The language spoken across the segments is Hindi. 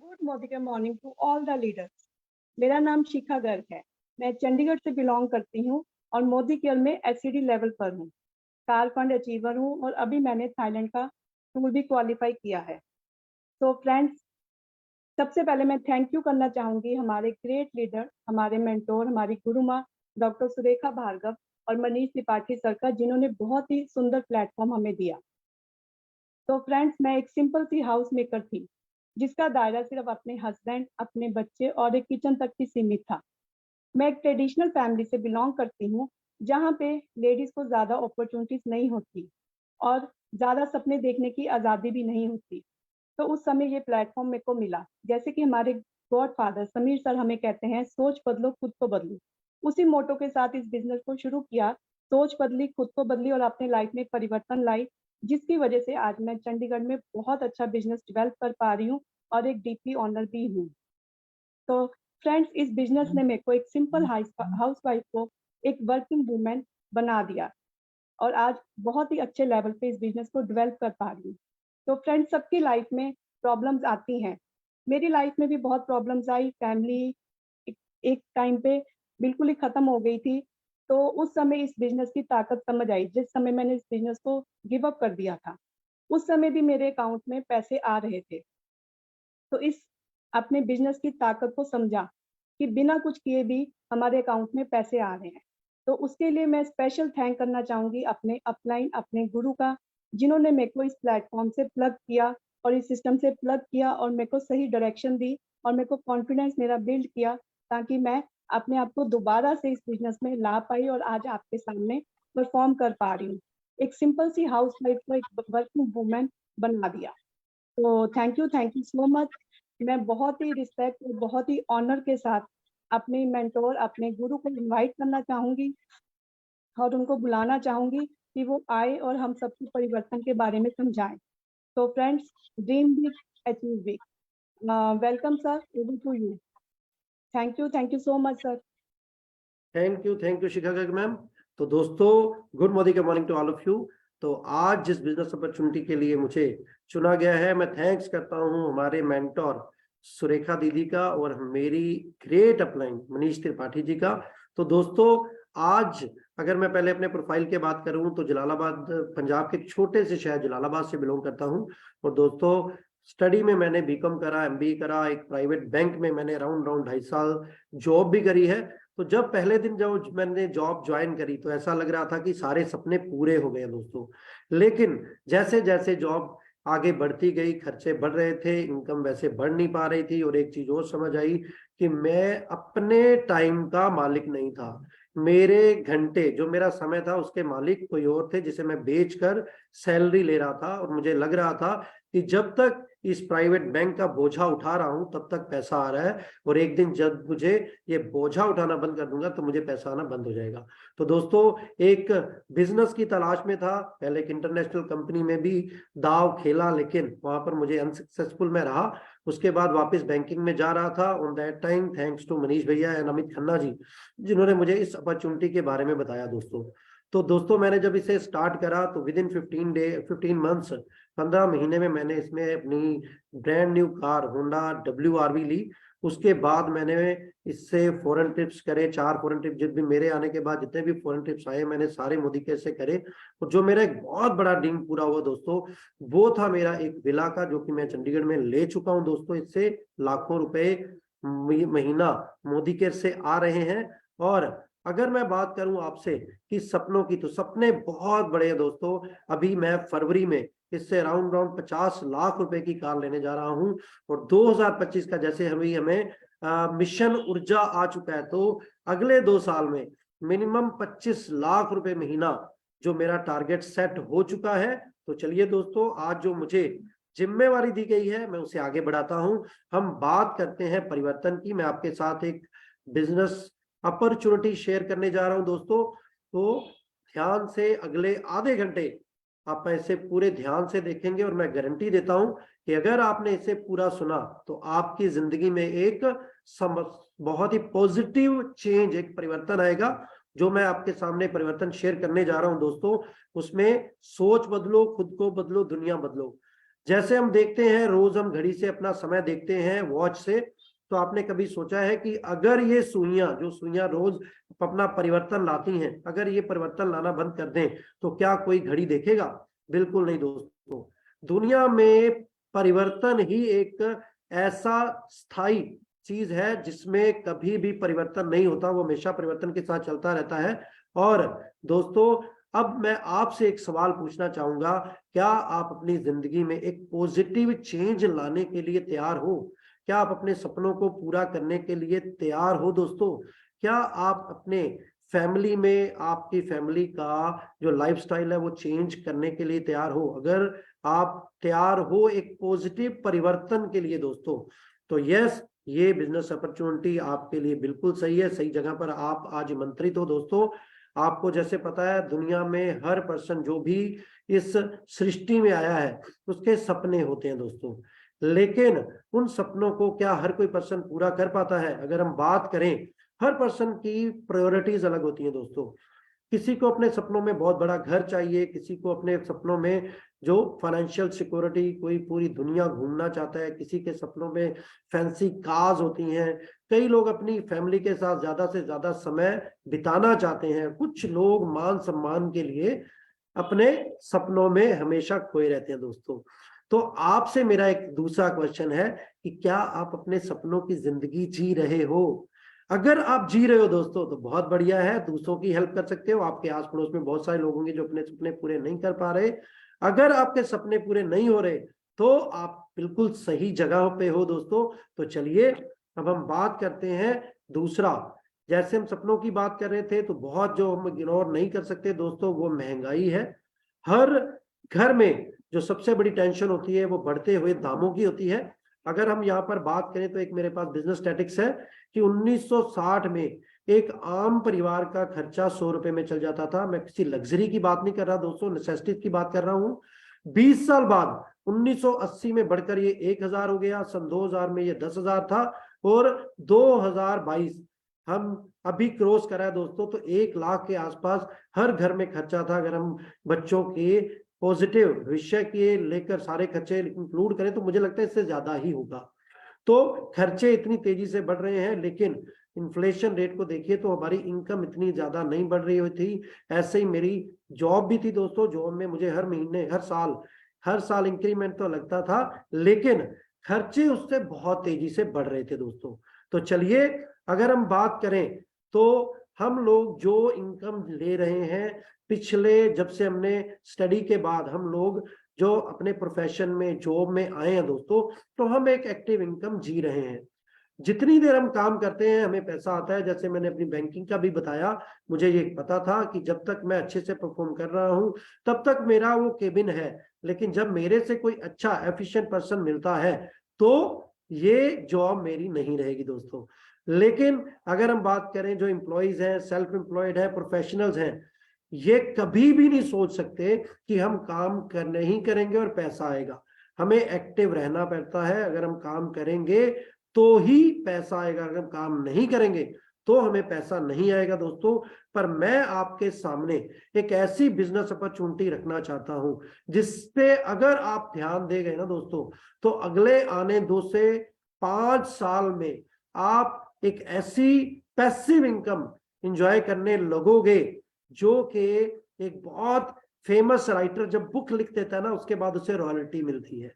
Good morning to all the leaders. मेरा नाम शिखा गर्ग है। मैं चंडीगढ़ से बिलोंग करती हूँ और मोदी केयर में एससीडी लेवल पर हूँ। कार फंड अचीवर हूँ और अभी मैंने थाईलैंड का टूर भी क्वालिफाई किया है। तो फ्रेंड्स, सबसे पहले मैं थैंक यू करना चाहूँगी हमारे ग्रेट लीडर, हमारे मेंटोर, हमारी गुरु माँ डॉक्टर सुरेखा भार्गव और मनीष त्रिपाठी सर का, जिन्होंने बहुत ही सुंदर प्लेटफॉर्म हमें दिया। तो फ्रेंड्स, मैं एक सिंपल सी हाउस मेकर थी जिसका दायरा सिर्फ अपने हस्बैंड, अपने बच्चे और एक किचन तक ही सीमित था। मैं एक ट्रेडिशनल फैमिली से बिलोंग करती हूँ जहाँ पे लेडीज को ज़्यादा अपॉर्चुनिटीज नहीं होती और ज़्यादा सपने देखने की आज़ादी भी नहीं होती। तो उस समय ये प्लेटफॉर्म मेरे को मिला। जैसे कि हमारे गॉड फादर समीर सर हमें कहते हैं, सोच बदलो खुद को बदलो। उसी मोटो के साथ इस बिजनेस को शुरू किया। सोच बदली, खुद को बदली और अपने लाइफ में परिवर्तन लाई, जिसकी वजह से आज मैं चंडीगढ़ में बहुत अच्छा बिजनेस डेवलप कर पा रही हूँ और एक डीपी ऑनर भी हूँ। तो फ्रेंड्स, इस बिजनेस ने मेरे को एक सिंपल हाउस वाइफ को एक वर्किंग वूमेन बना दिया और आज बहुत ही अच्छे लेवल पे इस बिजनेस को डेवलप कर पा रही हूँ। तो फ्रेंड्स, सबकी लाइफ में प्रॉब्लम्स आती हैं। मेरी लाइफ में भी बहुत प्रॉब्लम्स आई। फैमिली एक टाइम पे बिल्कुल ही खत्म हो गई थी। तो उस समय इस बिजनेस की ताकत समझ आई। जिस समय मैंने इस बिजनेस को गिव अप कर दिया था, उस समय भी मेरे अकाउंट में पैसे आ रहे थे। तो इस अपने बिजनेस की ताकत को समझा कि बिना कुछ किए भी हमारे अकाउंट में पैसे आ रहे हैं। तो उसके लिए मैं स्पेशल थैंक करना चाहूंगी अपने अपलाइन, अपने गुरु का, जिन्होंने मेरे को इस प्लेटफॉर्म से प्लग किया और इस सिस्टम से प्लग किया और मेरे को सही डायरेक्शन दी और मेरे को कॉन्फिडेंस मेरा बिल्ड किया, ताकि मैं अपने आप को दोबारा से इस बिजनेस में ला पाई और आज आपके सामने परफॉर्म कर पा रही हूँ। एक सिंपल सी हाउस वाइफ को एक वर्किंग वूमेन बना दिया। तो थैंक यू सो मच। मैं बहुत ही रिस्पेक्ट और बहुत ही ऑनर के साथ अपने मेंटोर, अपने गुरु को इनवाइट करना चाहूंगी और उनको बुलाना चाहूंगी कि वो आए और हम सबको परिवर्तन के बारे में समझाएं। तो friends, dream big, achieve big. Welcome sir, over to you. Thank you so much sir. Thank you Shikha Garg ma'am. तो दोस्तों, good morning to all of you. तो आज जिस बिजनेस अपॉर्चुनिटी के लिए मुझे चुना गया है, मैं थैंक्स करता हूं हमारे मेंटोर सुरेखा दीदी का और मेरी ग्रेट अपलाइन मनीष त्रिपाठी जी का। तो दोस्तों, आज अगर मैं पहले अपने प्रोफाइल की बात करूं तो जलालाबाद, पंजाब के एक छोटे से शहर जलालाबाद से बिलोंग करता हूं। और दोस्तों, स्टडी में मैंने बीकॉम करा, एमबीए करा, एक प्राइवेट बैंक में मैंने अराउंड 2.5 साल जॉब भी करी है। तो जब पहले दिन जब मैंने जॉब ज्वाइन करी तो ऐसा लग रहा था कि सारे सपने पूरे हो गए दोस्तों। लेकिन जैसे जैसे जॉब आगे बढ़ती गई, खर्चे बढ़ रहे थे, इनकम वैसे बढ़ नहीं पा रही थी, और एक चीज और समझ आई कि मैं अपने टाइम का मालिक नहीं था। मेरे घंटे, जो मेरा समय था, उसके मालिक कोई और थे, जिसे मैं बेचकर सैलरी ले रहा था। और मुझे लग रहा था कि जब तक इस प्राइवेट बैंक का बोझा उठा रहा हूं तब तक पैसा आ रहा है, और एक दिन जब मुझे ये बोझा उठाना बंद कर दूंगा तो मुझे पैसा आना बंद हो जाएगा। तो दोस्तों, एक बिजनेस की तलाश में था। पहले एक इंटरनेशनल कंपनी में भी दाव खेला, लेकिन वहां पर मुझे अनसक्सेसफुल में रहा। उसके बाद वापस बैंकिंग में जा रहा था। On that time thanks to Manish भैया एंड अमित खन्ना जी, जिन्होंने मुझे इस अपॉर्चुनिटी के बारे में बताया दोस्तों। तो दोस्तों, मैंने जब इसे स्टार्ट करा तो विद इन 15 मंथ्स, 15 महीने में मैंने इसमें अपनी brand new car Honda WRV ली। उसके बाद मैंने इससे फॉरेन ट्रिप्स करे, 4 फॉरेन ट्रिप। जित भी मेरे आने के बाद जितने भी फॉरेन ट्रिप्स आए, मैंने सारे मोदी केयर से करे। और जो मेरा एक बहुत बड़ा ड्रीम पूरा हुआ दोस्तों, वो था मेरा एक विला का, जो कि मैं चंडीगढ़ में ले चुका हूं दोस्तों। इससे लाखों रुपए महीना मोदी केयर से आ रहे हैं। और अगर मैं बात करूं आपसे कि सपनों की, तो सपने बहुत बड़े हैं दोस्तों। अभी मैं फरवरी में इससे अराउंड 50 लाख रुपए की कार लेने जा रहा हूं। और 2025 का जैसे हमें मिशन ऊर्जा आ चुका है, तो अगले 2 साल में मिनिमम 25 लाख रुपए महीना जो मेरा टारगेट सेट हो चुका है। तो चलिए दोस्तों, आज जो मुझे जिम्मेवारी दी गई है, मैं उसे आगे बढ़ाता हूं। हम बात करते हैं परिवर्तन की। मैं आपके साथ एक बिजनेस अपॉर्चुनिटी शेयर करने जा रहा हूं दोस्तों। तो ध्यान से अगले आधे घंटे आप इसे पूरे ध्यान से देखेंगे, और मैं गारंटी देता हूं कि अगर आपने इसे पूरा सुना तो आपकी जिंदगी में एक बहुत ही पॉजिटिव चेंज, एक परिवर्तन आएगा। जो मैं आपके सामने परिवर्तन शेयर करने जा रहा हूं दोस्तों, उसमें सोच बदलो, खुद को बदलो, दुनिया बदलो। जैसे हम देखते हैं रोज हम घड़ी से अपना समय देखते हैं, वॉच से, तो आपने कभी सोचा है कि अगर ये सुइयां रोज अपना परिवर्तन लाती हैं, अगर ये परिवर्तन लाना बंद कर दें तो क्या कोई घड़ी देखेगा? बिल्कुल नहीं दोस्तों। दुनिया में परिवर्तन ही एक ऐसा स्थायी चीज है जिसमें कभी भी परिवर्तन नहीं होता, वो हमेशा परिवर्तन के साथ चलता रहता है। और दोस्तों, अब मैं आपसे एक सवाल पूछना चाहूंगा, क्या आप अपनी जिंदगी में एक पॉजिटिव चेंज लाने के लिए तैयार हो? क्या आप अपने सपनों को पूरा करने के लिए तैयार हो दोस्तों? क्या आप अपने फैमिली में, आपकी फैमिली का जो लाइफस्टाइल है वो चेंज करने के लिए तैयार हो? अगर आप तैयार हो एक पॉजिटिव परिवर्तन के लिए दोस्तों, तो यस, ये बिजनेस अपॉर्चुनिटी आपके लिए बिल्कुल सही है, सही जगह पर आप आज आमंत्रित हो दोस्तों। आपको जैसे पता है, दुनिया में हर पर्सन जो भी इस सृष्टि में आया है उसके सपने होते हैं दोस्तों, लेकिन उन सपनों को क्या हर कोई पर्सन पूरा कर पाता है? अगर हम बात करें, हर पर्सन की प्रायोरिटीज अलग होती हैं दोस्तों। किसी को अपने सपनों में बहुत बड़ा घर चाहिए, किसी को अपने सपनों में जो फाइनेंशियल सिक्योरिटी, कोई पूरी दुनिया घूमना चाहता है, किसी के सपनों में फैंसी कार्स होती हैं, कई लोग अपनी फैमिली के साथ ज्यादा से ज्यादा समय बिताना चाहते हैं, कुछ लोग मान सम्मान के लिए अपने सपनों में हमेशा खोए रहते हैं दोस्तों। तो आपसे मेरा एक दूसरा क्वेश्चन है कि क्या आप अपने सपनों की जिंदगी जी रहे हो? अगर आप जी रहे हो दोस्तों तो बहुत बढ़िया है, दूसरों की हेल्प कर सकते हो। आपके आस पड़ोस में बहुत सारे लोग होंगे जो अपने सपने पूरे नहीं कर पा रहे। अगर आपके सपने पूरे नहीं हो रहे तो आप बिल्कुल सही जगह पे हो दोस्तों। तो चलिए अब हम बात करते हैं दूसरा। जैसे हम सपनों की बात कर रहे थे, तो बहुत जो हम इग्नोर नहीं कर सकते दोस्तों वो महंगाई है। हर घर में जो सबसे बड़ी टेंशन होती है वो बढ़ते हुए दामों की होती है। अगर हम यहाँ पर बात करें तो एक मेरे पास बिजनेस स्टैटिक्स है कि 1960 में एक आम परिवार का खर्चा 100 रुपए में चल जाता था। मैं किसी लग्जरी की बात नहीं कर रहा दोस्तों, नेसेसिटीज की बात कर रहा हूँ। 20 साल बाद 1980 में बढ़कर ये 1000 हो गया, सन 2000 में ये 10,000 था, और 2022 हम अभी क्रॉस करा है दोस्तों, तो 1 लाख के आसपास हर घर में खर्चा था। अगर हम बच्चों के पॉजिटिव विषय के लेकर सारे खर्चे इंक्लूड करें तो मुझे लगता है इससे ज्यादा ही होगा। तो खर्चे इतनी तेजी से बढ़ रहे हैं, लेकिन इन्फ्लेशन रेट को देखिए तो हमारी इनकम इतनी ज्यादा नहीं बढ़ रही हुई थी। ऐसे ही मेरी जॉब भी थी दोस्तों, जॉब में मुझे हर महीने हर साल इंक्रीमेंट तो लगता था, लेकिन खर्चे उससे बहुत तेजी से बढ़ रहे थे दोस्तों। तो चलिए अगर हम बात करें तो हम लोग जो इनकम ले रहे हैं पिछले, जब से हमने स्टडी के बाद हम लोग जो अपने प्रोफेशन में जॉब में आए हैं दोस्तों, तो हम एक एक्टिव इनकम जी रहे हैं। जितनी देर हम काम करते हैं हमें पैसा आता है। जैसे मैंने अपनी बैंकिंग का भी बताया, मुझे ये पता था कि जब तक मैं अच्छे से परफॉर्म कर रहा हूं तब तक मेरा वो केबिन है, लेकिन जब मेरे से कोई अच्छा एफिशिएंट पर्सन मिलता है तो ये जॉब मेरी नहीं रहेगी दोस्तों। लेकिन अगर हम बात करें जो एम्प्लॉयज हैं, सेल्फ एम्प्लॉयड है, प्रोफेशनल्स हैं, ये कभी भी नहीं सोच सकते कि हम काम कर नहीं करेंगे और पैसा आएगा। हमें एक्टिव रहना पड़ता है। अगर हम काम करेंगे तो ही पैसा आएगा, अगर हम काम नहीं करेंगे तो हमें पैसा नहीं आएगा दोस्तों। पर मैं आपके सामने एक ऐसी बिजनेस अपॉर्चुनिटी रखना चाहता हूं जिसपे अगर आप ध्यान दे गए ना दोस्तों, तो अगले आने 2 से 5 साल में आप एक ऐसी पैसिव इनकम एंजॉय करने लगोगे जो कि एक बहुत फेमस राइटर जब बुक लिख देता है ना, उसके बाद उसे रॉयल्टी मिलती है।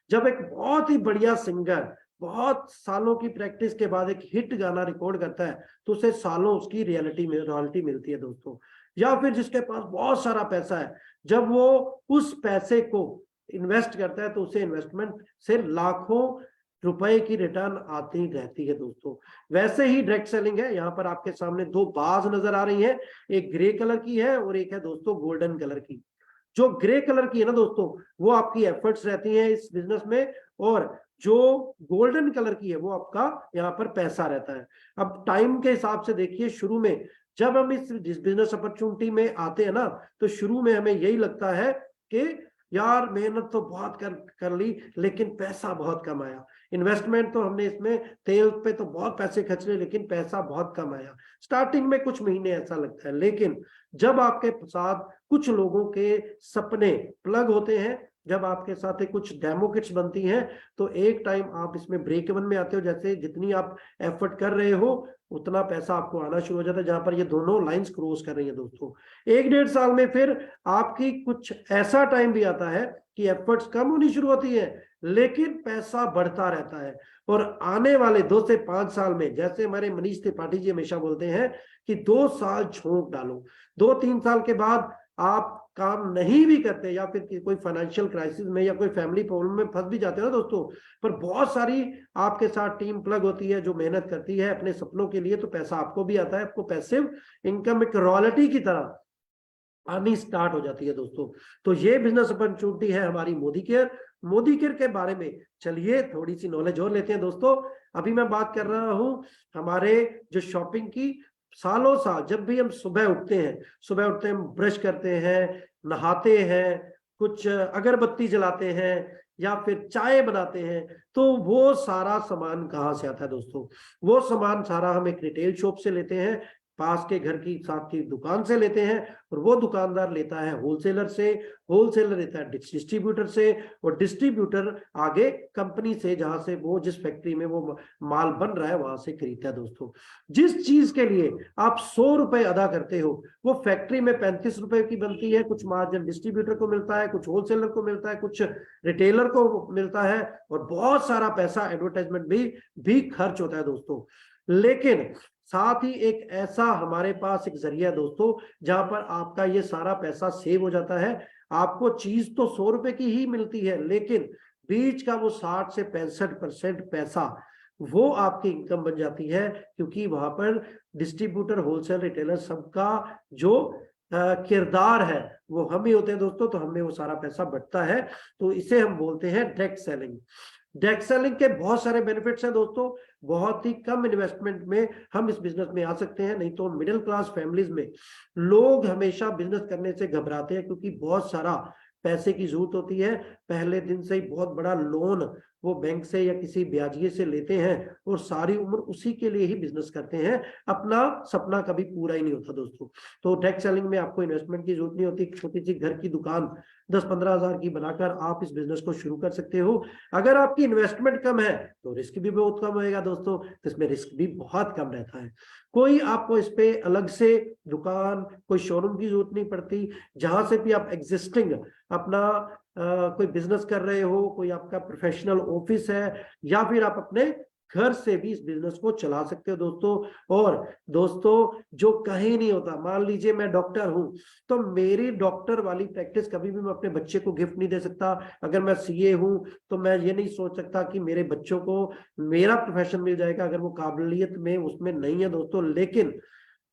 जब एक बहुत ही बढ़िया सिंगर बहुत सालों की प्रैक्टिस के बाद एक हिट गाना रिकॉर्ड करता है तो उसे सालों उसकी रियलिटी में रॉयल्टी मिलती है दोस्तों। या फिर जिसके पास बहुत सारा पैसा है, जब वो उस पैसे को इन्वेस्ट करता है तो उसे इन्वेस्टमेंट से लाखों रुपए की रिटर्न आती रहती है दोस्तों। वैसे ही डायरेक्ट सेलिंग है। यहाँ पर आपके सामने 2 बाज नजर आ रही है, एक ग्रे कलर की है और एक है दोस्तों गोल्डन कलर की। जो ग्रे कलर की है ना दोस्तों, वो आपकी एफर्ट्स रहती हैं इस बिजनेस में, और जो गोल्डन कलर की है वो आपका यहाँ पर पैसा रहता है। अब टाइम के हिसाब से देखिए, शुरू में जब हम इस बिजनेस अपॉर्चुनिटी में आते हैं ना, तो शुरू में हमें यही लगता है कि यार मेहनत तो बहुत कर ली लेकिन पैसा बहुत कम आया। इन्वेस्टमेंट तो हमने इसमें तेल पे तो बहुत पैसे खर्च लिए लेकिन पैसा बहुत कम आया। स्टार्टिंग में कुछ महीने ऐसा लगता है, लेकिन जब आपके साथ कुछ लोगों के सपने प्लग होते हैं जब आपके साथ एक कुछ डेमो किट्स बनती हैं तो एक टाइम आप इसमें ब्रेक इवन में आते हो, जैसे जितनी आप एफर्ट कर रहे हो उतना पैसा आपको आना शुरू हो जाता है, जहां पर ये दोनों लाइंस क्रॉस कर रही है दोस्तों। 1-1.5 साल में फिर आपकी कुछ ऐसा टाइम भी आता है कि एफर्ट्स कम होनी शुरू होती है लेकिन पैसा बढ़ता रहता है। और आने वाले 2 से 5 साल में, जैसे हमारे मनीष त्रिपाठी जी हमेशा बोलते हैं कि 2 साल झोंक डालो, 2-3 साल के बाद आप काम नहीं भी करते या फिर कोई फाइनेंशियल क्राइसिस में या कोई फैमिली प्रॉब्लम में फंस भी जाते हो ना दोस्तों, पर बहुत सारी आपके साथ टीम प्लग होती है जो मेहनत करती है अपने सपनों के लिए, तो पैसा आपको भी आता है, आपको पैसिव इनकम एक रॉयल्टी की तरह आनी स्टार्ट हो जाती है दोस्तों। तो ये बिजनेस अपॉर्चुनिटी है हमारी मोदी केयर। मोदी केयर के बारे में चलिए थोड़ी सी नॉलेज और लेते हैं दोस्तों। अभी मैं बात कर रहा हूं हमारे जो शॉपिंग की, सालों साल जब भी हम सुबह उठते हैं ब्रश करते हैं, नहाते हैं, कुछ अगरबत्ती जलाते हैं या फिर चाय बनाते हैं, तो वो सारा सामान कहाँ से आता है दोस्तों? वो सामान सारा हम एक रिटेल शॉप से लेते हैं, पास के घर की साथ की दुकान से लेते हैं, और वो दुकानदार लेता है होलसेलर से, होलसेलर लेता है डिस्ट्रीब्यूटर से, और डिस्ट्रीब्यूटर आगे कंपनी से, जहां से वो जिस फैक्ट्री में वो माल बन रहा है वहां से खरीदता है दोस्तों। जिस चीज के लिए आप 100 रुपए अदा करते हो वो फैक्ट्री में 35 रुपए की बनती है, कुछ मार्जिन डिस्ट्रीब्यूटर को मिलता है, कुछ होलसेलर को मिलता है, कुछ रिटेलर को मिलता है, और बहुत सारा पैसा एडवर्टाइजमेंट भी खर्च होता है दोस्तों। लेकिन साथ ही एक ऐसा हमारे पास एक जरिया है दोस्तों जहां पर आपका ये सारा पैसा सेव हो जाता है। आपको चीज तो 100 रुपए की ही मिलती है लेकिन बीच का वो 60 से 65% पैसा वो आपकी इनकम बन जाती है, क्योंकि वहां पर डिस्ट्रीब्यूटर, होलसेल, रिटेलर सबका जो किरदार है वो हम ही होते हैं दोस्तों, तो हमें वो सारा पैसा बढ़ता है। तो इसे हम बोलते हैं डायरेक्ट सेलिंग। डायरेक्ट सेलिंग के बहुत सारे बेनिफिट्स हैं दोस्तों। बहुत ही कम इन्वेस्टमेंट में हम इस बिजनेस में आ सकते हैं। नहीं तो मिडिल क्लास फैमिलीज में लोग हमेशा बिजनेस करने से घबराते हैं क्योंकि बहुत सारा पैसे की जरूरत होती है, पहले दिन से ही बहुत बड़ा लोन वो बैंक से या किसी ब्याजिए से लेते हैं और सारी उम्र उसी के लिए ही बिजनेस करते हैं, अपना सपना कभी पूरा ही नहीं होता दोस्तों। तो डायरेक्ट सेलिंग में आपको इन्वेस्टमेंट की जरूरत नहीं होती। छोटी सी घर की दुकान 10-15 हजार की बनाकर आप इस बिजनेस को शुरू कर सकते हो। अगर आपकी इन्वेस्टमेंट कम है तो रिस्क भी बहुत कम होएगा दोस्तों, तो इसमें रिस्क भी बहुत कम रहता है। कोई आपको इस पे अलग से दुकान, कोई शोरूम की जरूरत नहीं पड़ती। जहां से भी आप एग्जिस्टिंग अपना कोई बिजनेस कर रहे हो, कोई आपका प्रोफेशनल ऑफिस है, या फिर आप अपने घर से भी इस बिजनेस को चला सकते हो दोस्तों। और दोस्तों जो कहीं नहीं होता, मान लीजिए मैं डॉक्टर हूं तो मेरी डॉक्टर वाली प्रैक्टिस कभी भी मैं अपने बच्चे को गिफ्ट नहीं दे सकता। अगर मैं सीए हूं तो मैं ये नहीं सोच सकता कि मेरे बच्चों को मेरा प्रोफेशन मिल जाएगा अगर वो काबिलियत में उसमें नहीं है दोस्तों। लेकिन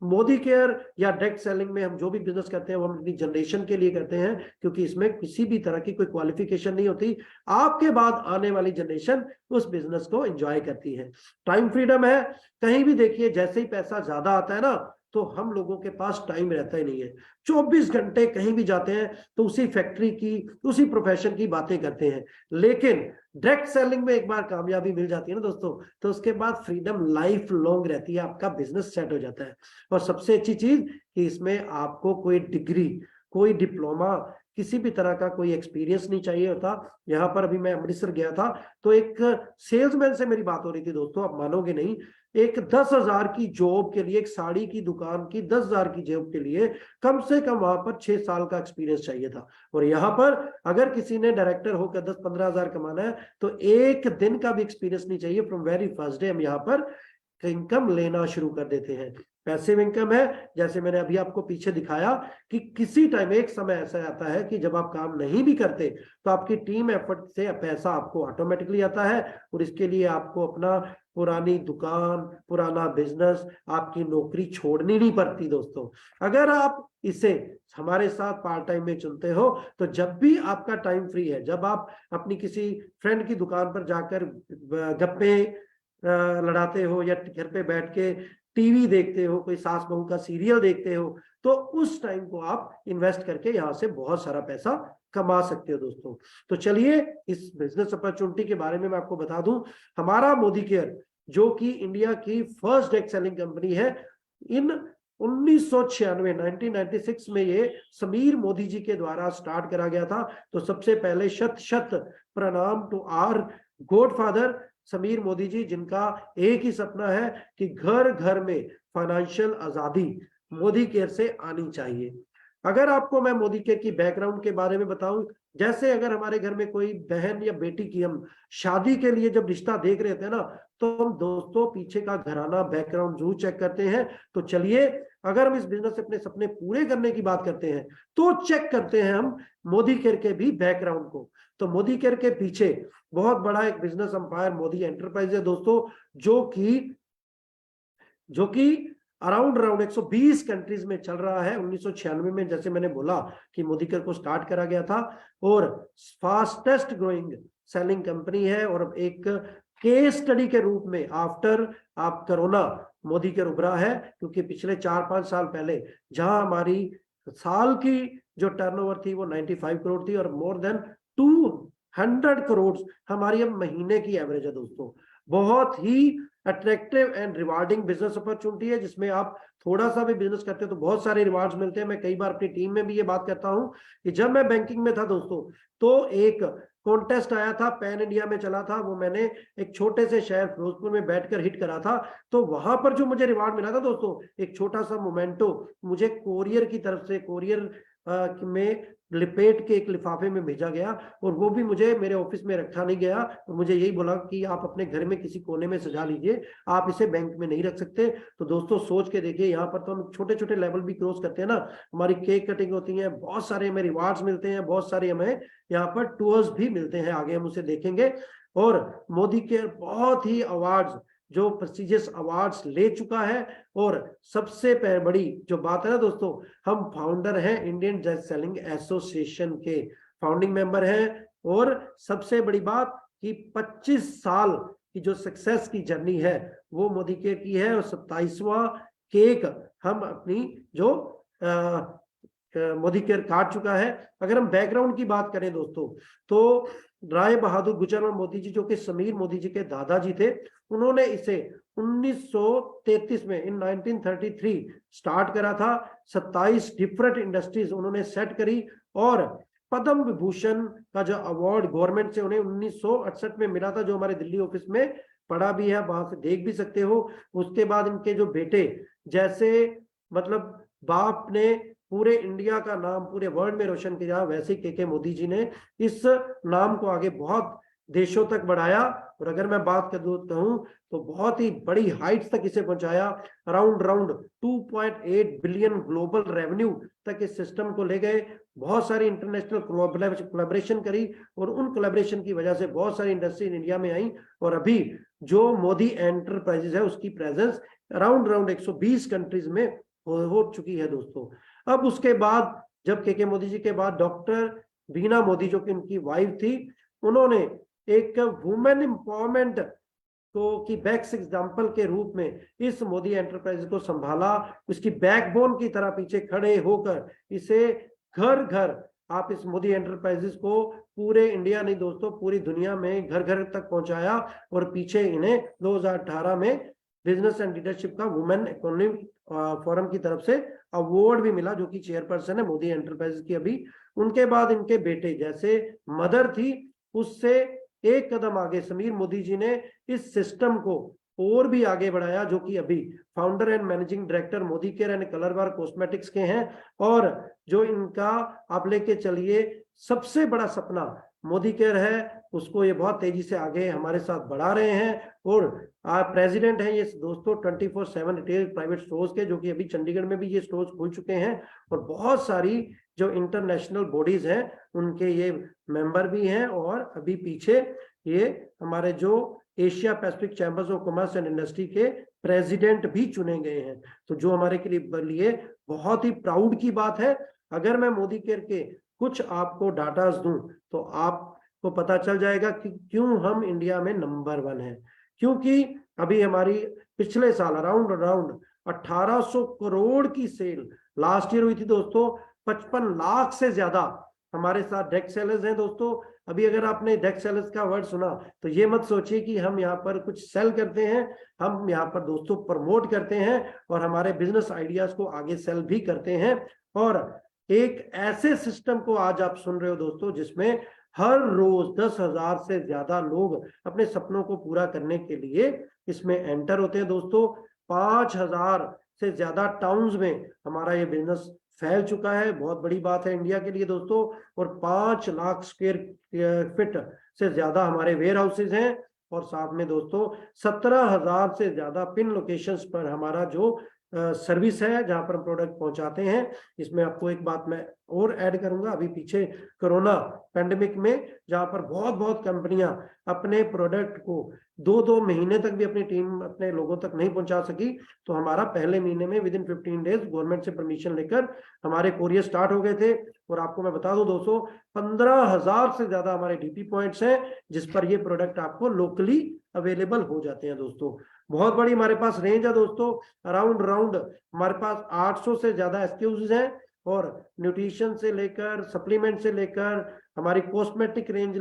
मोदी केयर या डायरेक्ट सेलिंग में हम जो भी बिजनेस करते हैं वो हम अपनी जनरेशन के लिए करते हैं, क्योंकि इसमें किसी भी तरह की कोई क्वालिफिकेशन नहीं होती। आपके बाद आने वाली जनरेशन उस बिजनेस को एंजॉय करती है। टाइम फ्रीडम है। कहीं भी देखिए जैसे ही पैसा ज्यादा आता है ना तो हम लोगों के पास टाइम रहता ही नहीं है। 24 घंटे कहीं भी जाते हैं तो उसी फैक्ट्री की, उसी प्रोफेशन की बातें करते हैं। लेकिन डायरेक्ट सेलिंग में एक बार कामयाबी मिल जाती है ना दोस्तों, तो उसके बाद फ्रीडम लाइफ लॉन्ग रहती है, आपका बिजनेस सेट हो जाता है। और सबसे अच्छी चीज कि इसमें आपको कोई डिग्री, कोई डिप्लोमा, किसी भी तरह का कोई एक्सपीरियंस नहीं चाहिए होता। यहाँ पर अभी मैं अमृतसर गया था तो एक सेल्समैन से मेरी बात हो रही थी दोस्तों, आप मानोगे नहीं, एक 10,000 की जॉब के लिए, एक साड़ी की दुकान की 10,000 की जॉब के लिए कम से कम वहां पर 6 साल का एक्सपीरियंस चाहिए था। और यहाँ पर अगर किसी ने डायरेक्टर होकर 10-15 हजार कमाना है तो एक दिन का भी एक्सपीरियंस नहीं चाहिए। फ्रॉम वेरी फर्स्ट डे हम यहाँ पर इनकम लेना शुरू कर देते हैं। पैसिव इनकम है, जैसे मैंने अभी आपको पीछे दिखाया कि किसी टाइम एक समय ऐसा आता है कि जब आप काम नहीं भी करते तो आपकी टीम एफर्ट से पैसा आपको ऑटोमेटिकली आता है, और इसके लिए आपको अपना पुरानी दुकान, पुराना बिजनेस, आपकी नौकरी छोड़नी नहीं पड़ती दोस्तों। अगर आप इसे हमारे साथ पार्ट टाइम में चुनते हो तो जब भी आपका टाइम फ्री है, जब आप अपनी किसी फ्रेंड की दुकान पर जाकर गप्पे लड़ाते हो या घर पे बैठ के टीवी देखते हो, कोई सास बहू का सीरियल देखते हो, तो उस टाइम को आप इन्वेस्ट करके यहां से बहुत सारा पैसा कमा सकते हो दोस्तों। तो चलिए इस बिजनेस अपॉर्चुनिटी के बारे में मैं आपको बता दूं। हमारा मोदी केयर जो कि इंडिया की फर्स्ट डायरेक्ट सेलिंग कंपनी है, इन 1996 में ये समीर मोदी जी के द्वारा स्टार्ट करा गया था। तो सबसे पहले शत शत प्रणाम to our godfather Sameer Modi ji, जिनका एक ही सपना है कि घर घर में फाइनेंशियल आजादी मोदी केयर से आनी चाहिए। अगर आपको मैं मोदी केयर की बैकग्राउंड के बारे में बताऊं, जैसे अगर हमारे घर में कोई बहन या बेटी की हम शादी के लिए जब रिश्ता देख रहे थे ना, तो हम दोस्तों पीछे का घराना बैकग्राउंड जरूर चेक करते हैं। तो चलिए, अगर हम इस बिजनेस से अपने सपने पूरे करने की बात करते हैं तो चेक करते हैं हम मोदी केयर के भी बैकग्राउंड को। तो मोदी केयर के पीछे बहुत बड़ा एक बिजनेस एम्पायर मोदी एंटरप्राइज है दोस्तों, जो कि अराउंड 120 कंट्रीज में चल रहा है। 1996 में जैसे मैंने बोला कि मोदी केयर को स्टार्ट करा गया था, और फास्टेस्ट ग्रोइंग सेलिंग कंपनी है। और एक केस स्टडी के रूप में आफ्टर आप कोरोना मोदी केयर उभरा है, क्योंकि पिछले 4-5 साल पहले जहां हमारी साल की जो टर्नओवर थी वो 95 करोड़ थी, और मोर देन 200 करोड़ हमारी अब महीने की एवरेज है दोस्तों। बहुत ही attractive and rewarding business opportunity है, जिसमें आप थोड़ा सा भी बिजनेस करते हो तो बहुत सारे रिवार्ड्स मिलते हैं। मैं कई बार अपनी टीम में भी ये बात करता हूं कि जब मैं बैंकिंग में था दोस्तों, तो एक कॉन्टेस्ट आया था, पैन इंडिया में चला था, वो मैंने एक छोटे से शहर फिरोजपुर में बैठकर हिट करा था। तो वहां पर जो मुझे रिवार्ड मिला था दोस्तों, एक छोटा सा मोमेंटो मुझे कोरियर की तरफ से, कोरियर में लिपेट के एक लिफाफे में भेजा गया, और वो भी मुझे मेरे ऑफिस में रखा नहीं गया, और मुझे यही बोला कि आप अपने घर में किसी कोने में सजा लीजिए, आप इसे बैंक में नहीं रख सकते। तो दोस्तों सोच के देखिए, यहाँ पर तो हम छोटे छोटे लेवल भी क्रॉस करते हैं ना, हमारी केक कटिंग होती है, बहुत सारे हमें रिवार्ड्स मिलते हैं, बहुत सारे हमें यहाँ पर टूर्स भी मिलते हैं, आगे हम उसे देखेंगे। और मोदी केयर बहुत ही अवार्ड्स, जो प्रेस्टिजियस अवार्ड्स ले चुका है। और सबसे बड़ी जो बात है ना दोस्तों, हम फाउंडर हैं इंडियन ड्रेस सेलिंग एसोसिएशन के, फाउंडिंग मेंबर हैं। और सबसे बड़ी बात कि 25 साल की जो सक्सेस की जर्नी है वो मोदी केयर की है, और 27वां केक हम अपनी जो मोदी केयर काट चुका है। अगर हम बैकग्राउंड की बात करें दोस्तों, तो राय बहादुर गुजर मोदी जी, जो कि समीर मोदी जी के दादाजी थे, उन्होंने इसे 1933 में, इन 1933 स्टार्ट करा था। 27 डिफरेंट इंडस्ट्रीज उन्होंने सेट करी, और पद्म विभूषण का जो अवार्ड गवर्नमेंट से उन्हें 1968 में मिला था, जो हमारे दिल्ली ऑफिस में पड़ा भी है, वहां से देख भी सकते हो। उसके बाद इनके जो बेटे, जैसे मतलब बाप ने पूरे इंडिया का नाम पूरे वर्ल्ड में रोशन किया, वैसे के मोदी जी ने इस नाम को आगे बहुत देशों तक बढ़ाया। और अगर मैं बात करता हूं तो बहुत ही बड़ी हाइट्स तक इसे पहुंचाया, अराउंड 2.8 बिलियन ग्लोबल रेवेन्यू तक इस सिस्टम को ले गए। बहुत सारी इंटरनेशनल कोलैबोरेशन करी, और उन कोलैबोरेशन की वजह से बहुत सारी इंडस्ट्री इंडिया में आई। और अभी जो मोदी एंटरप्राइजेस है उसकी प्रेजेंस अराउंड 120 कंट्रीज में हो चुकी है दोस्तों। अब उसके बाद जब के मोदी जी के बाद डॉक्टर बीना मोदी, जो कि उनकी वाइफ थी, उन्होंने एक वुमेन एम्पावरमेंट को की बेस्ट एग्जांपल के रूप में इस मोदी एंटरप्राइज को संभाला, उसकी बैकबोन की तरह पीछे खड़े होकर इसे घर घर, आप इस मोदी एंटरप्राइजेस को पूरे इंडिया नहीं दोस्तों, पूरी दुनिया में घर घर तक पहुंचाया। और पीछे इन्हें 2018 में बिजनेस एंड लीडरशिप का वुमेन इकोनॉमिक फोरम की तरफ से अवार्ड भी मिला, जो कि चेयरपर्सन है मोदी एंटरप्राइजेस की अभी। उनके बाद इनके बेटे, जैसे मदर थी, उससे एक कदम आगे समीर मोदी जी ने इस सिस्टम को और भी आगे बढ़ाया, जो कि अभी founder and managing director Modi care and colour bar cosmetics के हैं। और जो इनका आप लेके चलिए सबसे बड़ा सपना मोदी केयर है, उसको ये बहुत तेजी से आगे हमारे साथ बढ़ा रहे हैं। और प्रेसिडेंट हैं ये दोस्तों 24/7 रिटेल प्राइवेट स्टोर्स के, जो कि अभी चंडीगढ़ में भी ये स्टोर्स खुल चुके हैं। और बहुत सारी जो इंटरनेशनल बॉडीज हैं उनके ये मेंबर भी हैं। और अभी पीछे ये हमारे जो Asia Pacific chambers of commerce and industry के प्रेसिडेंट भी चुने गए हैं। तो जो हमारे के लिए बहुत ही प्राउड की बात है। अगर मैं मोदी केयर के कुछ आपको डाटास दूं तो आपको पता चल जाएगा कि क्यों हम इंडिया में नंबर 1 है। क्योंकि अभी हमारी पिछले साल अराउंड 1800 करोड़ की सेल लास्ट ईयर हुई थी दोस्तों। 55 लाख से ज्यादा हमारे साथ डायरेक्ट सेलर्स हैं दोस्तों। अभी अगर आपने डायरेक्ट सेलर्स का वर्ड सुना तो ये मत सोचिए कि हम यहाँ पर कुछ सेल करते हैं, हम यहाँ पर दोस्तों प्रमोट करते हैं और हमारे बिजनेस आइडियाज को आगे सेल भी करते हैं। और एक ऐसे सिस्टम को आज आप सुन रहे हो दोस्तों जिसमें हर रोज 10,000 से ज्यादा लोग अपने सपनों को पूरा करने के लिए इसमें एंटर होते हैं दोस्तों। 5,000 से ज्यादा टाउन्स में हमारा ये बिजनेस फैल चुका है, बहुत बड़ी बात है इंडिया के लिए दोस्तों। और 5 लाख स्क्वायर फीट से ज्यादा हमारे वेयर हाउसेज हैं और साथ में दोस्तों 17,000 से ज्यादा पिन लोकेशंस पर हमारा जो सर्विस है जहां पर हम प्रोडक्ट पहुंचाते हैं। इसमें आपको एक बात मैं और ऐड करूंगा, अभी पीछे कोरोना पैंडेमिक में जहां पर बहुत कंपनियां अपने प्रोडक्ट को 2-2 महीने तक भी अपनी टीम अपने लोगों तक नहीं पहुंचा सकी, तो हमारा पहले महीने में विद इन 15 डेज गवर्नमेंट से परमिशन लेकर हमारे कोरियर स्टार्ट हो गए थे। और आपको मैं बता दूं दोस्तों 15,000 से ज्यादा हमारे डीपी पॉइंट्स हैं जिस पर ये प्रोडक्ट आपको लोकली अवेलेबल हो जाते हैं दोस्तों। बहुत बड़ी हमारे पास रेंज है दोस्तों, अराउंड हमारे पास 800 से ज्यादा एसक्यूज हैं और न्यूट्रिशन से लेकर सप्लीमेंट से लेकर हमारी कॉस्मेटिक रेंज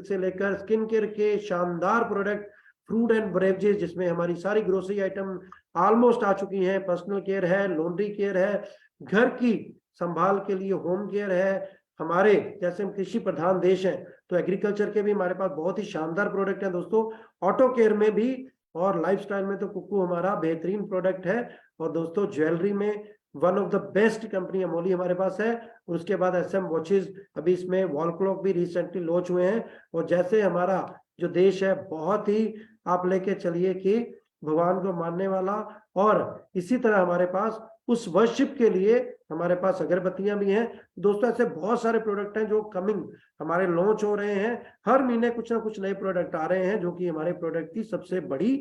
से लेकर स्किन केयर के शानदार प्रोडक्ट, फ्रूट एंड बेवरेजेस जिसमें हमारी सारी ग्रोसरी आइटम ऑलमोस्ट आ चुकी हैं, पर्सनल केयर है, लॉन्ड्री केयर है, घर की संभाल के लिए होम केयर है। हमारे जैसे हम कृषि प्रधान देश हैं तो एग्रीकल्चर के भी हमारे पास बहुत ही शानदार प्रोडक्ट है दोस्तों। ऑटो केयर में भी और लाइफस्टाइल में तो कुकू हमारा बेहतरीन प्रोडक्ट है। और दोस्तों ज्वेलरी में one of the best company Amoli हमारे पास है। और उसके बाद SM वॉचेस, अभी इसमें वॉल क्लॉक भी रिसेंटली लॉन्च हुए हैं। और जैसे हमारा जो देश है बहुत ही आप लेके चलिए कि भगवान को मानने वाला, और इसी तरह हमारे पास उस वर्शिप के लिए हमारे पास अगरबत्तियां भी हैं दोस्तों। ऐसे बहुत सारे प्रोडक्ट हैं जो कमिंग हमारे लॉन्च हो रहे हैं, हर महीने कुछ ना कुछ नए प्रोडक्ट आ रहे हैं जो कि हमारे प्रोडक्ट की सबसे बड़ी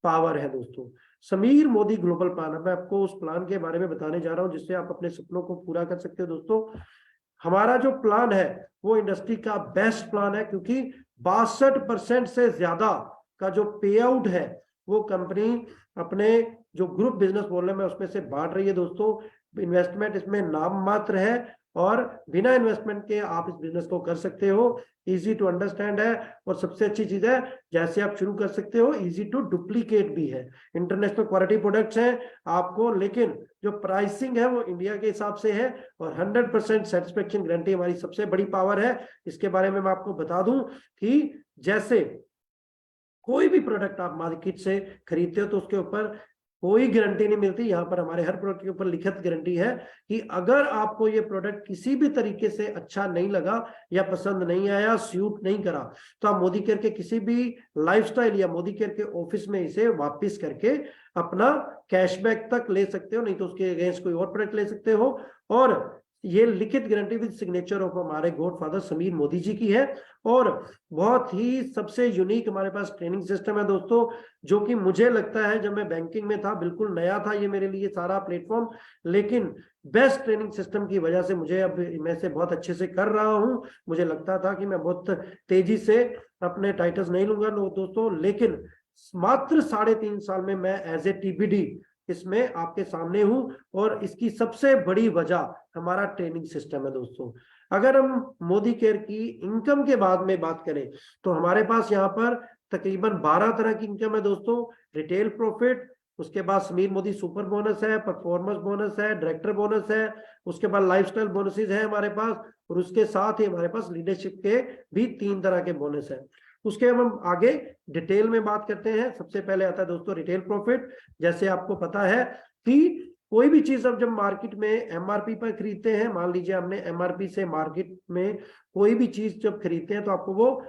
पावर है दोस्तों। समीर मोदी ग्लोबल प्लान, मैं आपको उस प्लान के बारे में बताने जा रहा हूं जिससे आप अपने सपनों को पूरा कर सकते हो दोस्तों। हमारा जो प्लान है वो इंडस्ट्री का बेस्ट प्लान है क्योंकि 62% से ज्यादा का जो पे आउट है वो कंपनी अपने जो ग्रुप बिजनेस बोल रहे हैं उसमें से बांट रही है दोस्तों। इन्वेस्टमेंट इसमें नाम मात्र है और बिना इन्वेस्टमेंट के आप इस बिजनेस को कर सकते हो। इजी टू अंडरस्टैंड है और सबसे अच्छी चीज है जैसे आप शुरू कर सकते हो इजी टू डुप्लीकेट भी है। इंटरनेशनल क्वालिटी प्रोडक्ट्स हैं आपको, लेकिन जो प्राइसिंग है वो इंडिया के हिसाब से है और 100% सेटिस्फेक्शन गारंटी हमारी सबसे बड़ी पावर है। इसके बारे में मैं आपको बता दूं कि जैसे कोई भी प्रोडक्ट आप मार्केट से खरीदते हो तो उसके ऊपर कोई गारंटी नहीं मिलती। यहाँ पर हमारे हर प्रोडक्ट के ऊपर लिखित गारंटी है कि अगर आपको ये प्रोडक्ट किसी भी तरीके से अच्छा नहीं लगा या पसंद नहीं आया, सूट नहीं करा, तो आप मोदी केयर के किसी भी लाइफस्टाइल या मोदी केयर के ऑफिस में इसे वापस करके अपना कैशबैक तक ले सकते हो, नहीं तो उसके अगेंस्ट कोई और प्रोडक्ट ले सकते हो। और ये लिखित गारंटी विद सिग्नेचर ऑफ हमारे गॉडफादर समीर मोदी जी की है। और बहुत ही सबसे यूनिक हमारे पास ट्रेनिंग सिस्टम है दोस्तों, जो कि मुझे लगता है जब मैं बैंकिंग में था बिल्कुल नया था ये मेरे लिए सारा प्लेटफॉर्म, लेकिन बेस्ट ट्रेनिंग सिस्टम की वजह से मुझे अब मैं से बहुत अच्छे से कर रहा हूं। मुझे लगता था कि मैं बहुत तेजी से अपने टाइटल्स नहीं लूंगा दोस्तों, लेकिन मात्र 3.5 साल में मैं एज ए TBD इसमें आपके सामने हूं। और इसकी सबसे बड़ी वजह हमारा ट्रेनिंग सिस्टम है दोस्तों। अगर हम मोदी केयर की इनकम के बाद में बात करें तो हमारे पास यहाँ पर तकरीबन 12 तरह की इनकम है दोस्तों। रिटेल प्रॉफिट, उसके बाद समीर मोदी सुपर बोनस है, परफॉर्मेंस बोनस है, डायरेक्टर बोनस है, उसके बाद लाइफस्टाइल बोनसेस है हमारे पास, और उसके साथ ही हमारे पास लीडरशिप के भी 3 तरह के बोनस है। उसके हम आगे डिटेल में बात करते हैं। सबसे पहले आता है दोस्तों रिटेल प्रॉफिट। जैसे आपको पता है कि कोई भी चीज अब जब मार्केट में MRP पर खरीदते हैं, मान लीजिए हमने MRP से मार्केट में कोई भी चीज जब खरीदते हैं तो आपको वो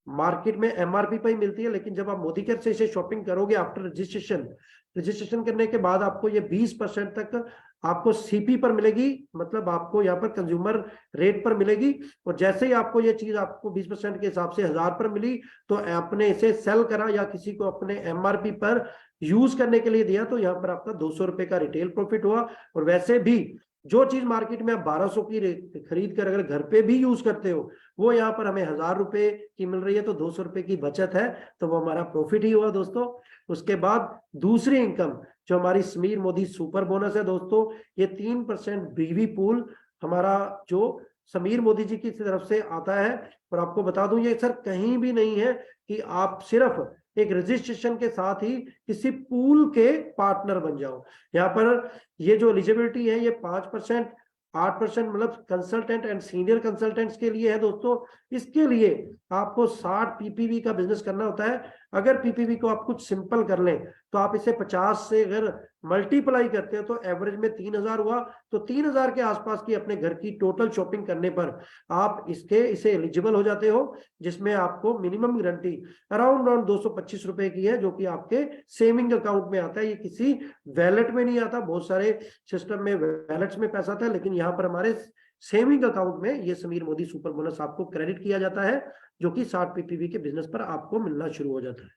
मार्केट में MRP पर ही मिलती है, लेकिन जब आप मोदी केयर से इसे शॉपिंग करोगे आफ्टर रजिस्ट्रेशन करने के बाद आपको ये 20% तक आपको CP पर मिलेगी, मतलब आपको यहाँ पर कंज्यूमर रेट पर मिलेगी। और जैसे ही आपको ये चीज आपको 20% के हिसाब से 1000 पर मिली तो आपने इसे सेल करा या किसी को अपने MRP पर यूज करने के लिए दिया तो यहाँ पर आपका 200 रुपए का रिटेल प्रॉफिट हुआ। और वैसे भी जो चीज मार्केट में आप 1200 की खरीद कर अगर घर पे भी यूज करते हो वो यहाँ पर हमें 1000 रुपए की मिल रही है, तो 200 रुपए की बचत है, तो वो हमारा प्रॉफिट ही हुआ दोस्तों। उसके बाद दूसरी इनकम जो हमारी समीर मोदी सुपर बोनस है दोस्तों, ये 3% BV पूल हमारा जो समीर मोदी जी की तरफ से आता है। और आपको बता दूं ये सर कहीं भी नहीं है कि आप सिर्फ एक रजिस्ट्रेशन के साथ ही किसी पूल के पार्टनर बन जाओ। यहाँ पर ये जो एलिजिबिलिटी है ये 5%, 8% मतलब कंसल्टेंट एंड सीनियर कंसल्टेंट्स के लिए है दोस्तों। इसके लिए आपको 60 पीपीवी का बिजनेस करना होता है। अगर पीपीवी को आप कुछ सिंपल कर लें तो आप इसे 50 से अगर मल्टीप्लाई करते हो तो एवरेज में 3000 हुआ। तो 3000 के आसपास की अपने घर की टोटल शॉपिंग करने पर आप इसे एलिजिबल हो जाते हो, जिसमें आपको मिनिमम गारंटी अराउंड 225 रुपए की है, जो कि आपके सेविंग अकाउंट में आता है। ये किसी वैलेट में नहीं आता। बहुत सारे सिस्टम में वैलेट्स में पैसा आता है, लेकिन यहाँ पर हमारे सेविंग अकाउंट में ये समीर मोदी सुपर बोनस आपको क्रेडिट किया जाता है, जो कि 60 पीपीवी के बिजनेस पर आपको मिलना शुरू हो जाता है।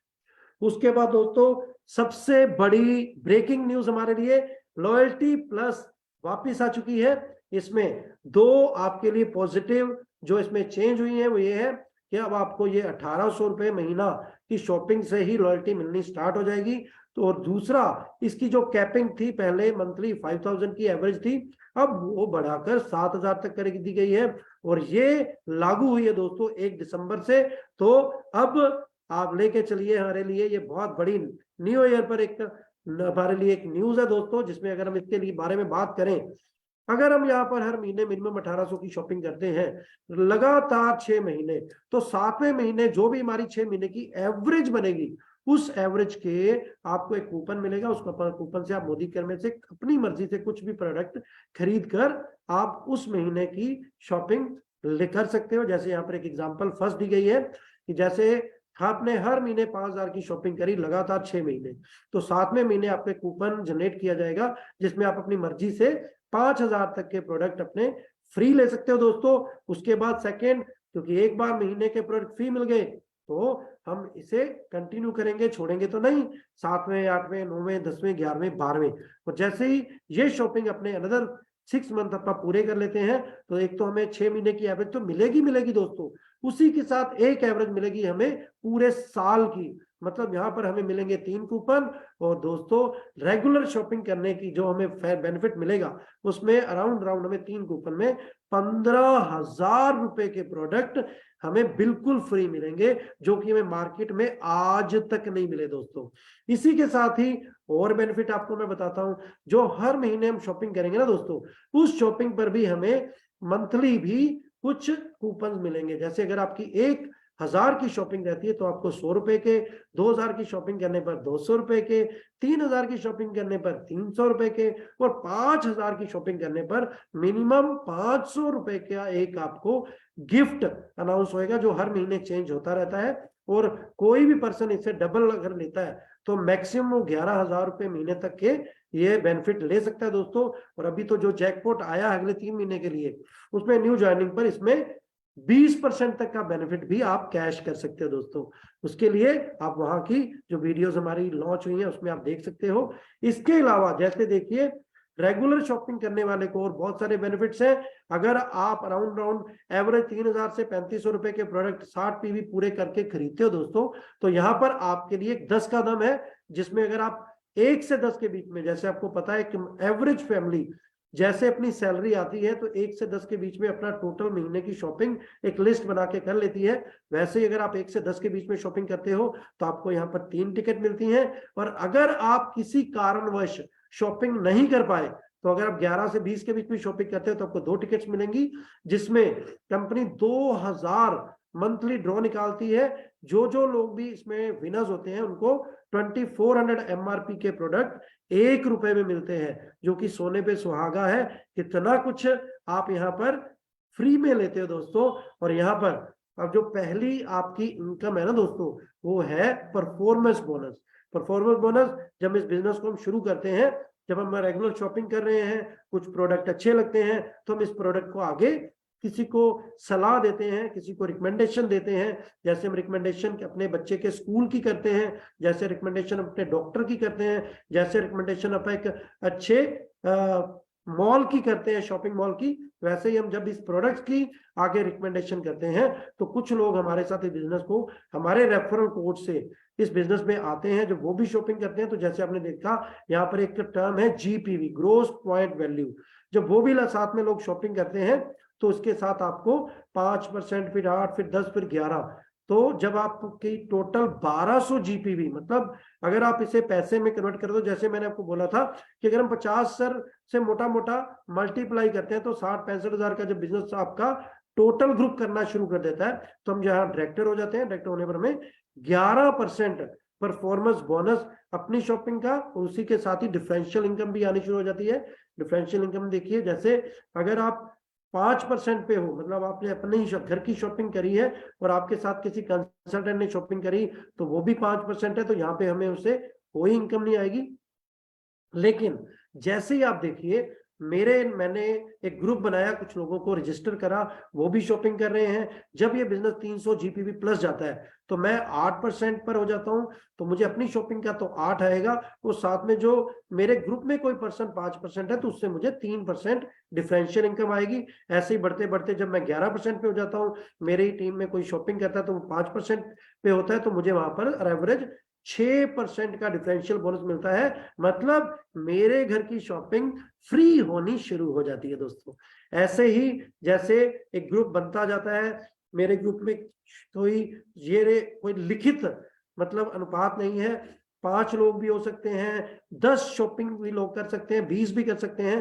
उसके बाद दोस्तों सबसे बड़ी ब्रेकिंग न्यूज हमारे लिए, लॉयल्टी प्लस वापस आ चुकी है। इसमें दो आपके लिए पॉजिटिव जो इसमें चेंज हुई है वो ये है कि अब आपको ये 1800 रुपए महीना की शॉपिंग से ही लॉयल्टी मिलनी स्टार्ट हो जाएगी। तो और दूसरा, इसकी जो कैपिंग थी पहले मंथली 5000 की एवरेज थी, अब वो बढ़ाकर 7000 तक कर दी गई है। और ये लागू हुई है दोस्तों 1 दिसंबर से। तो अब आप लेके चलिए, हमारे लिए ये बहुत बड़ी न्यू ईयर पर एक हमारे लिए एक न्यूज है दोस्तों, जिसमें अगर हम इसके लिए बारे में बात करें, अगर हम यहाँ पर हर महीने मिनिमम 1800 की शॉपिंग करते हैं लगातार 6 महीने, तो 7वें महीने जो भी हमारी 6 महीने की एवरेज बनेगी, उस एवरेज के आपको एक कूपन मिलेगा। उस कूपन से आप मोदी केयर में से अपनी मर्जी से कुछ भी प्रोडक्ट खरीद कर आप उस महीने की शॉपिंग कर सकते हो। जैसे यहाँ पर एक एग्जांपल फर्स्ट दी गई है कि जैसे आपने हर महीने 5000 की शॉपिंग करी लगातार 6 महीने, तो 7वें महीने आपके कूपन जनरेट किया जाएगा, जिसमें आप अपनी मर्जी से 5000 तक के प्रोडक्ट अपने फ्री ले सकते हो दोस्तों। उसके बाद सेकेंड, क्योंकि एक बार महीने के प्रोडक्ट फ्री मिल गए तो हम इसे कंटिन्यू करेंगे, छोड़ेंगे तो नहीं। 7वें, 8वें, 9वें, 10वें, 11वें, 12वें, और जैसे ही ये शॉपिंग अपने अनदर 6 मंथ अपना पूरे कर लेते हैं, तो एक तो हमें 6 महीने की एवरेज तो मिलेगी दोस्तों, उसी के साथ एक एवरेज मिलेगी हमें पूरे साल की। मतलब यहाँ पर हमें मिलेंगे 3 कूपन, और दोस्तों रेगुलर शॉपिंग करने की जो हमें बेनिफिट मिलेगा उसमें अराउंड हमें 3 कूपन में 15,000 रुपए के प्रोडक्ट हमें बिल्कुल फ्री मिलेंगे, जो कि हमें मार्केट में आज तक नहीं मिले दोस्तों। इसी के साथ ही और बेनिफिट आपको मैं बताता हूं, जो हर महीने हम शॉपिंग करेंगे ना दोस्तों, उस शॉपिंग पर भी हमें मंथली भी कुछ कूपन मिलेंगे। जैसे अगर आपकी 1000 की शॉपिंग रहती है तो आपको 100 रुपए के, 2000 की शॉपिंग करने पर 200 रुपए के, 3000 की शॉपिंग करने पर 300 रुपए के, और 5000 की शॉपिंग करने पर मिनिमम 500 रुपए का एक आपको गिफ्ट अनाउंस होएगा, जो हर महीने चेंज होता रहता है। और कोई भी पर्सन इसे डबल अगर लेता है तो मैक्सिमम 11,000 रुपए महीने तक के ये बेनिफिट ले सकता है दोस्तों। और अभी तो जो जैकपॉट आया अगले 3 महीने के लिए, उसमें न्यू ज्वाइनिंग पर इसमें 20% तक का बेनिफिट भी आप कैश कर सकते हो दोस्तों। उसके लिए आप वहां की जो वीडियोस हमारी लॉन्च हुई है उसमें आप देख सकते हो। इसके अलावा जैसे देखिए रेगुलर शॉपिंग करने वाले को और बहुत सारे बेनिफिट्स हैं। अगर आप अराउंड एवरेज 3000 से 3500 रुपए के प्रोडक्ट 60 पीवी पूरे करके खरीदते हो दोस्तों, तो यहाँ पर आपके लिए 10 का दम है, जिसमें अगर आप 1 से 10 के बीच में, जैसे आपको पता है कि एवरेज फैमिली जैसे अपनी सैलरी आती है तो 1 से 10 के बीच में अपना टोटल महीने की शॉपिंग एक लिस्ट बना के कर लेती है, वैसे ही अगर आप 1 से 10 के बीच में शॉपिंग करते हो तो आपको यहाँ पर 3 टिकट मिलती हैं। और अगर आप किसी कारणवश शॉपिंग नहीं कर पाए, तो अगर आप 11 से 20 के बीच में शॉपिंग करते हो तो आपको 2 टिकट्स मिलेंगी, जिसमें कंपनी 2000 मंथली ड्रॉ निकालती है। जो लोग भी इसमें विनर्स होते हैं उनको 2400 एमआरपी के प्रोडक्ट 1 रुपए में मिलते हैं, जो कि सोने पे सुहागा है। कितना कुछ आप यहाँ पर फ्री में लेते हो दोस्तों। और यहाँ पर अब जो पहली आपकी इनकम है ना दोस्तों, वो है परफॉर्मेंस बोनस। परफॉर्मेंस बोनस जब इस बिजनेस को हम शुरू करते हैं, जब हम रेगुलर शॉपिंग कर रहे हैं, कुछ प्रोडक्ट अच्छे लगते हैं, तो हम इस प्रोडक्ट को आगे किसी को सलाह देते हैं, किसी को रिकमेंडेशन देते हैं। जैसे हम रिकमेंडेशन अपने बच्चे के स्कूल की करते हैं, जैसे रिकमेंडेशन अपने डॉक्टर की करते हैं, जैसे रिकमेंडेशन आप एक अच्छे मॉल की करते हैं, शॉपिंग मॉल की, वैसे ही हम जब इस प्रोडक्ट की आगे रिकमेंडेशन करते हैं तो कुछ लोग हमारे साथ इस बिजनेस को हमारे रेफरल कोड से इस बिजनेस में आते हैं, जो वो भी शॉपिंग करते हैं। तो जैसे आपने देखा यहाँ पर एक टर्म है GPV, ग्रोस पॉइंट वैल्यू। जब वो भी साथ में लोग शॉपिंग करते हैं तो उसके साथ आपको 5%, फिर 8, फिर 10, फिर 11। तो जब आपकी टोटल 1200 जीपीवी, मतलब अगर आप इसे पैसे में कन्वर्ट कर दो, जैसे मैंने आपको बोला था कि अगर हम 50 सर से मोटा मोटा मल्टीप्लाई करते हैं तो 60-65 हजार का जब बिजनेस आपका टोटल ग्रुप करना शुरू कर देता है तो हम जहां डायरेक्टर हो जाते हैं, डायरेक्टर होने पर हमें 11% परफॉर्मेंस बोनस अपनी शॉपिंग का, और उसी के साथ ही डिफरेंशियल इनकम भी आनी शुरू हो जाती है। डिफरेंशियल इनकम देखिए, जैसे अगर आप 5% पे हो, मतलब आपने अपने ही घर की शॉपिंग करी है और आपके साथ किसी कंसल्टेंट ने शॉपिंग करी तो वो भी 5% है, तो यहाँ पे हमें उससे कोई इनकम नहीं आएगी। लेकिन जैसे ही आप देखिए मैंने एक ग्रुप बनाया, कुछ लोगों को रजिस्टर करा, वो भी शॉपिंग कर रहे हैं। जब ये बिजनेस 300 जीपीवी प्लस जाता है तो मैं 8% पर हो जाता हूं, तो मुझे अपनी शॉपिंग का तो 8 आएगा, और साथ में जो मेरे ग्रुप में कोई पर्सन 5% है तो उससे मुझे 3% डिफरेंशियल इनकम आएगी। ऐसे ही बढ़ते बढ़ते जब मैं 11% पे हो जाता हूँ, मेरी टीम में कोई शॉपिंग करता है तो वो 5% पे होता है, तो मुझे वहां पर एवरेज 6% का डिफरेंशियल बोनस मिलता है। मतलब मेरे घर की शॉपिंग फ्री होनी शुरू हो जाती है दोस्तों। ऐसे ही जैसे एक ग्रुप बनता जाता है, मेरे ग्रुप में कोई लिखित मतलब अनुपात नहीं है, 5 लोग भी हो सकते हैं, 10 शॉपिंग भी लोग कर सकते हैं, 20 भी कर सकते हैं।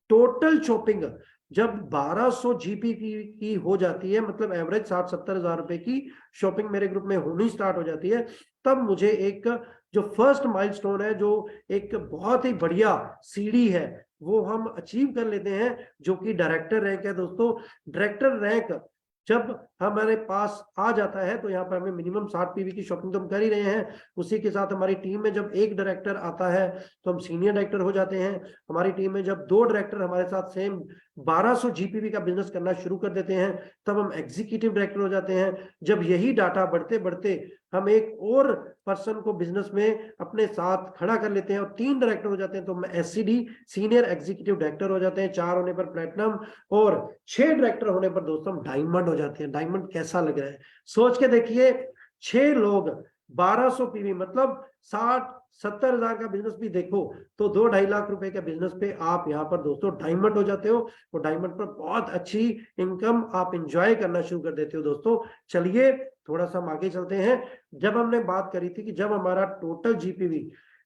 टोटल शॉपिंग जब 1200 जीपी की हो जाती है, मतलब एवरेज 60-70 हजार रुपए की शॉपिंग मेरे ग्रुप में होनी स्टार्ट हो जाती है, तब मुझे एक जो फर्स्ट माइलस्टोन है, जो एक बहुत ही बढ़िया सीढ़ी है, वो हम अचीव कर लेते हैं, जो कि डायरेक्टर रैंक है दोस्तों। डायरेक्टर रैंक जब हमारे पास आ जाता है तो यहाँ पर हमें मिनिमम 60 पीवी की शॉपिंग तो हम कर ही रहे हैं, उसी के साथ हमारी टीम में जब एक डायरेक्टर आता है तो हम सीनियर डायरेक्टर हो जाते हैं। हमारी टीम में जब 2 डायरेक्टर हमारे साथ सेम 1200 जीपीवी का बिजनेस करना शुरू कर देते हैं, तब हम एग्जीक्यूटिव डायरेक्टर हो जाते हैं। जब यही डाटा बढ़ते बढ़ते हम एक और पर्सन को बिजनेस में अपने साथ खड़ा कर लेते हैं और 3 डायरेक्टर हो जाते हैं, तो हम एससीडी सीनियर एग्जीक्यूटिव डायरेक्टर हो जाते हैं। 4 होने पर प्लेटिनम, और 6 डायरेक्टर होने पर दोस्तों हम डायमंड हो जाते हैं। डायमंड कैसा लग रहा है सोच के देखिए, 6 लोग 1200 पीवी, मतलब 60-70 हजार का बिजनेस भी देखो तो 2-2.5 लाख रुपए के बिजनेस पे आप यहाँ पर दोस्तों डायमंड हो जाते हो, और डायमंड पर बहुत अच्छी इनकम आप इंजॉय करना शुरू कर देते हो दोस्तों। चलिए थोड़ा सा हम आगे चलते हैं। जब हमने बात करी थी कि जब हमारा टोटल जीपीवी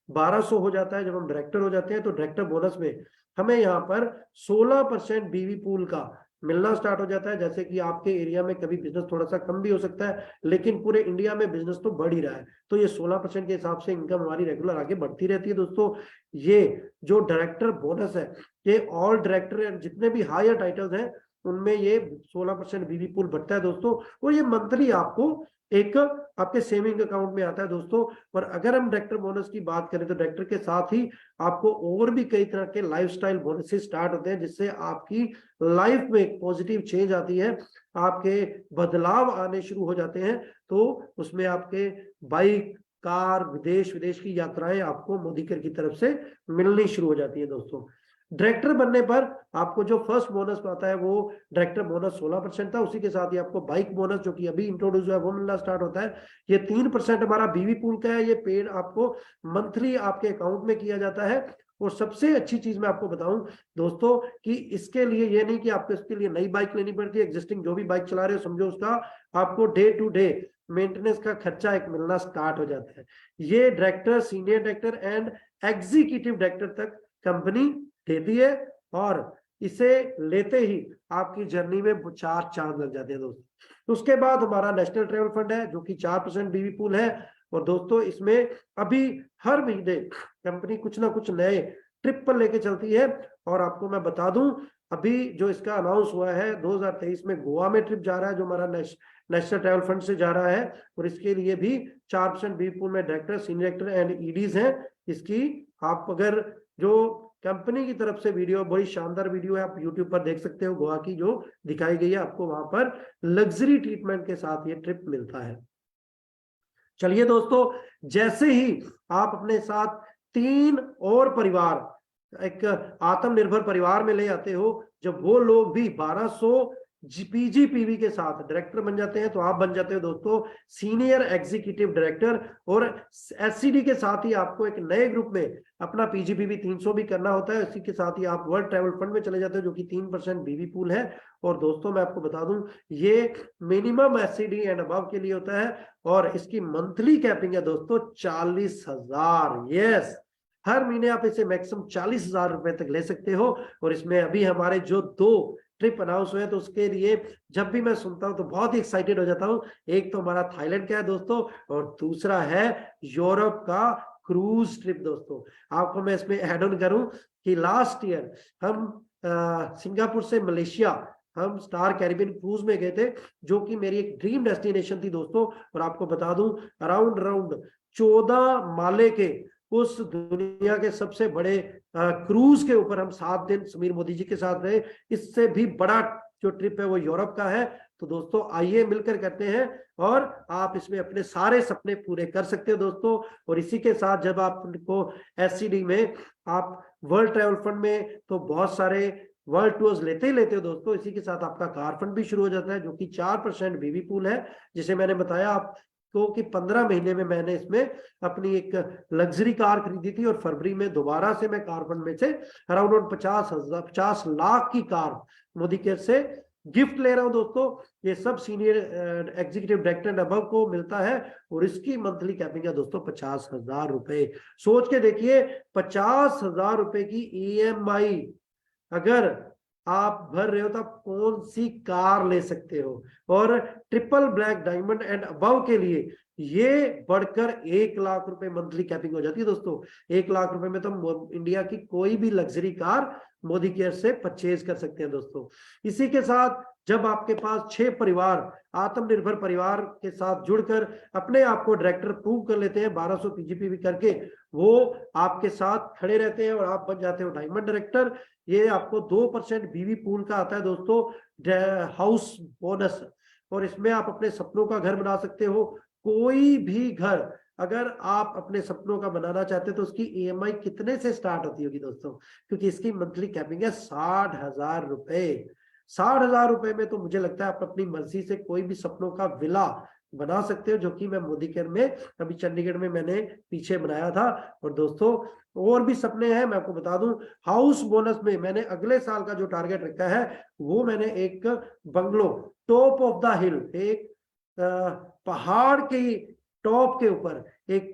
1200 हो जाता है, जब हम डायरेक्टर हो जाते हैं, तो डायरेक्टर बोनस में हमें यहाँ पर 16% बीवी पूल का मिलना स्टार्ट हो जाता है। जैसे कि आपके एरिया में कभी बिजनेस थोड़ा सा कम भी हो सकता है, लेकिन पूरे इंडिया में बिजनेस तो बढ़ ही रहा है, तो ये 16% के हिसाब से इनकम हमारी रेगुलर आगे बढ़ती रहती है दोस्तों। ये जो डायरेक्टर बोनस है, ये ऑल डायरेक्टर जितने भी हायर टाइटल्स हैं उनमें ये 16% बीवी पूल बढ़ता है दोस्तों, और ये मंथली आपको एक आपके सेविंग अकाउंट में आता है दोस्तों। और अगर हम डायरेक्टर बोनस की बात करें तो डायरेक्टर के साथ ही आपको और भी कई तरह के लाइफस्टाइल बोनसेस स्टार्ट होते हैं, जिससे आपकी लाइफ में एक पॉजिटिव चेंज आती है, आपके बदलाव आने शुरू हो जाते हैं। तो उसमें आपके बाइक, कार, विदेश की यात्राएं आपको मोदी कर की तरफ से मिलनी शुरू हो जाती है दोस्तों। डायरेक्टर बनने पर आपको जो फर्स्ट बोनस आता है वो डायरेक्टर बोनस 16% था, उसी के साथ ही आपको बाइक बोनस जो कि अभी इंट्रोड्यूस हुआ है वो मिलना स्टार्ट होता है। ये 3% हमारा बीवी पूल का है, ये पेड आपको मंथली आपके अकाउंट में किया जाता है। और सबसे अच्छी चीज मैं आपको बताऊं दोस्तों कि इसके लिए ये नहीं कि आपको इसके लिए नई बाइक लेनी पड़ती है, एग्जिस्टिंग जो भी बाइक चला रहे हो समझो उसका आपको डे टू डे मेंटेनेंस का खर्चा एक मिलना स्टार्ट हो जाता है। ये director, senior director and executive director तक कंपनी देती है, और इसे लेते ही आपकी जर्नी में 4 चांद लग जाते हैं दोस्तों। उसके बाद हमारा नेशनल ट्रेवल फंड है जो कि 4% बीवी पूल है, और दोस्तों इसमें अभी हर महीने कंपनी कुछ ना कुछ नए ट्रिप पर लेके चलती है। और आपको मैं बता दूं, अभी जो इसका अनाउंस हुआ है 2023 में गोवा में ट्रिप जा रहा है, जो हमारा नेशनल ट्रेवल फंड से जा रहा है, और इसके लिए भी 4% बीवी पूल में डायरेक्टर, सीनियर डायरेक्टर एंड ईडीज हैं। इसकी आप अगर जो कंपनी की तरफ से वीडियो, बड़ी शानदार वीडियो है, आप यूट्यूब पर देख सकते हो, गोवा की जो दिखाई गई है, आपको वहां पर लग्जरी ट्रीटमेंट के साथ ये ट्रिप मिलता है। चलिए दोस्तों, जैसे ही आप अपने साथ 3 और परिवार एक आत्मनिर्भर परिवार में ले आते हो, जब वो लोग भी 1200 पीजीपीवी के साथ डायरेक्टर बन जाते हैं तो आप बन जाते हो दोस्तों सीनियर एग्जीक्यूटिव डायरेक्टर। और एससीडी के साथ ही आपको एक नए ग्रुप में अपना पीजीपीवी 300 भी करना होता है। इसी के साथ ही आप वर्ल्ड ट्रैवल फंड में चले जाते हो जो कि 3% बीवी पूल है। और दोस्तों मैं आपको बता दूं ये मिनिमम एससीडी एंड अबव के लिए होता है और इसकी मंथली कैपिंग है दोस्तों 40,000। यस, हर महीने आप इसे मैक्सिमम 40,000 रुपए तक ले सकते हो। और इसमें अभी हमारे जो 2 ट्रिप अनाउंस हुए तो उसके लिए जब भी मैं सुनता हूं तो बहुत ही एक्साइटेड हो जाता हूं। एक तो हमारा थाईलैंड का है दोस्तों और दूसरा है यूरोप का क्रूज ट्रिप। दोस्तों आपको मैं इसमें ऐड ऑन करूं कि लास्ट ईयर हम सिंगापुर से मलेशिया हम स्टार कैरिबियन क्रूज में गए थे जो कि मेरी एक ड्रीम डेस्टिनेशन थी दोस्तों। और आपको बता दूं अराउंड 14 माले के उस दुनिया के सबसे बड़े क्रूज के ऊपर हम 7 दिन समीर मोदी जी के साथ रहे। इससे भी बड़ा जो ट्रिप है वो यूरोप का है। तो दोस्तों आइए मिलकर करते हैं और आप इसमें अपने सारे सपने पूरे कर सकते हो दोस्तों। और इसी के साथ जब आपको एससीडी में आप वर्ल्ड ट्रैवल फंड में तो बहुत सारे वर्ल्ड टूर्स लेते ही लेते हो दोस्तों। इसी के साथ आपका कार फंड भी शुरू हो जाता है जो कि 4% बीवी पूल है, जिसे मैंने बताया आपको कि 15 महीने में मैंने इसमें अपनी एक लग्जरी कार खरीदी थी और फरवरी में दोबारा से मैं कार फंड में से अराउंड 50 लाख की कार मोदी केयर से गिफ्ट ले रहा हूं दोस्तों। ये सब सीनियर एग्जीक्यूटिव डायरेक्टर अबव को मिलता है और इसकी मंथली कैपिंग है दोस्तों 50,000 रुपए। सोच के देखिए 50,000 रुपए की ईएमआई अगर आप भर रहे हो तो आप कौन सी कार ले सकते हो। और triple black diamond and above के लिए ये बढ़कर 1 लाख रुपए मंथली कैपिंग हो जाती है दोस्तों। 1 लाख रुपए में तो इंडिया की कोई भी लग्जरी कार मोदी केयर से परचेज कर सकते हैं दोस्तों। इसी के साथ जब आपके पास 6 परिवार आत्मनिर्भर परिवार के साथ जुड़कर अपने आप को डायरेक्टर प्रूव कर लेते हैं 1200 पीजीपीवी करके, वो आपके साथ खड़े रहते हैं और आप बन जाते हो डायमंड डायरेक्टर। ये आपको 2% बीवी पूल का आता है दोस्तों हाउस बोनस। और इसमें आप अपने सपनों का घर बना सकते हो। कोई भी घर अगर आप अपने सपनों का बनाना चाहते हो तो उसकी ईएमआई कितने से स्टार्ट होती होगी दोस्तों, क्योंकि इसकी मंथली कैपिंग है 60,000 रुपए। 60,000 रुपए में तो मुझे लगता है आप अपनी मर्जी से कोई भी सपनों का विला बना सकते हो, जो कि मैं मोदी केयर में अभी चंडीगढ़ में मैंने पीछे बनाया था। और दोस्तों और भी सपने हैं, मैं आपको बता दूं हाउस बोनस में मैंने अगले साल का जो टारगेट रखा है वो मैंने एक बंगलो टॉप ऑफ द हिल, एक पहाड़ की टॉप के ऊपर एक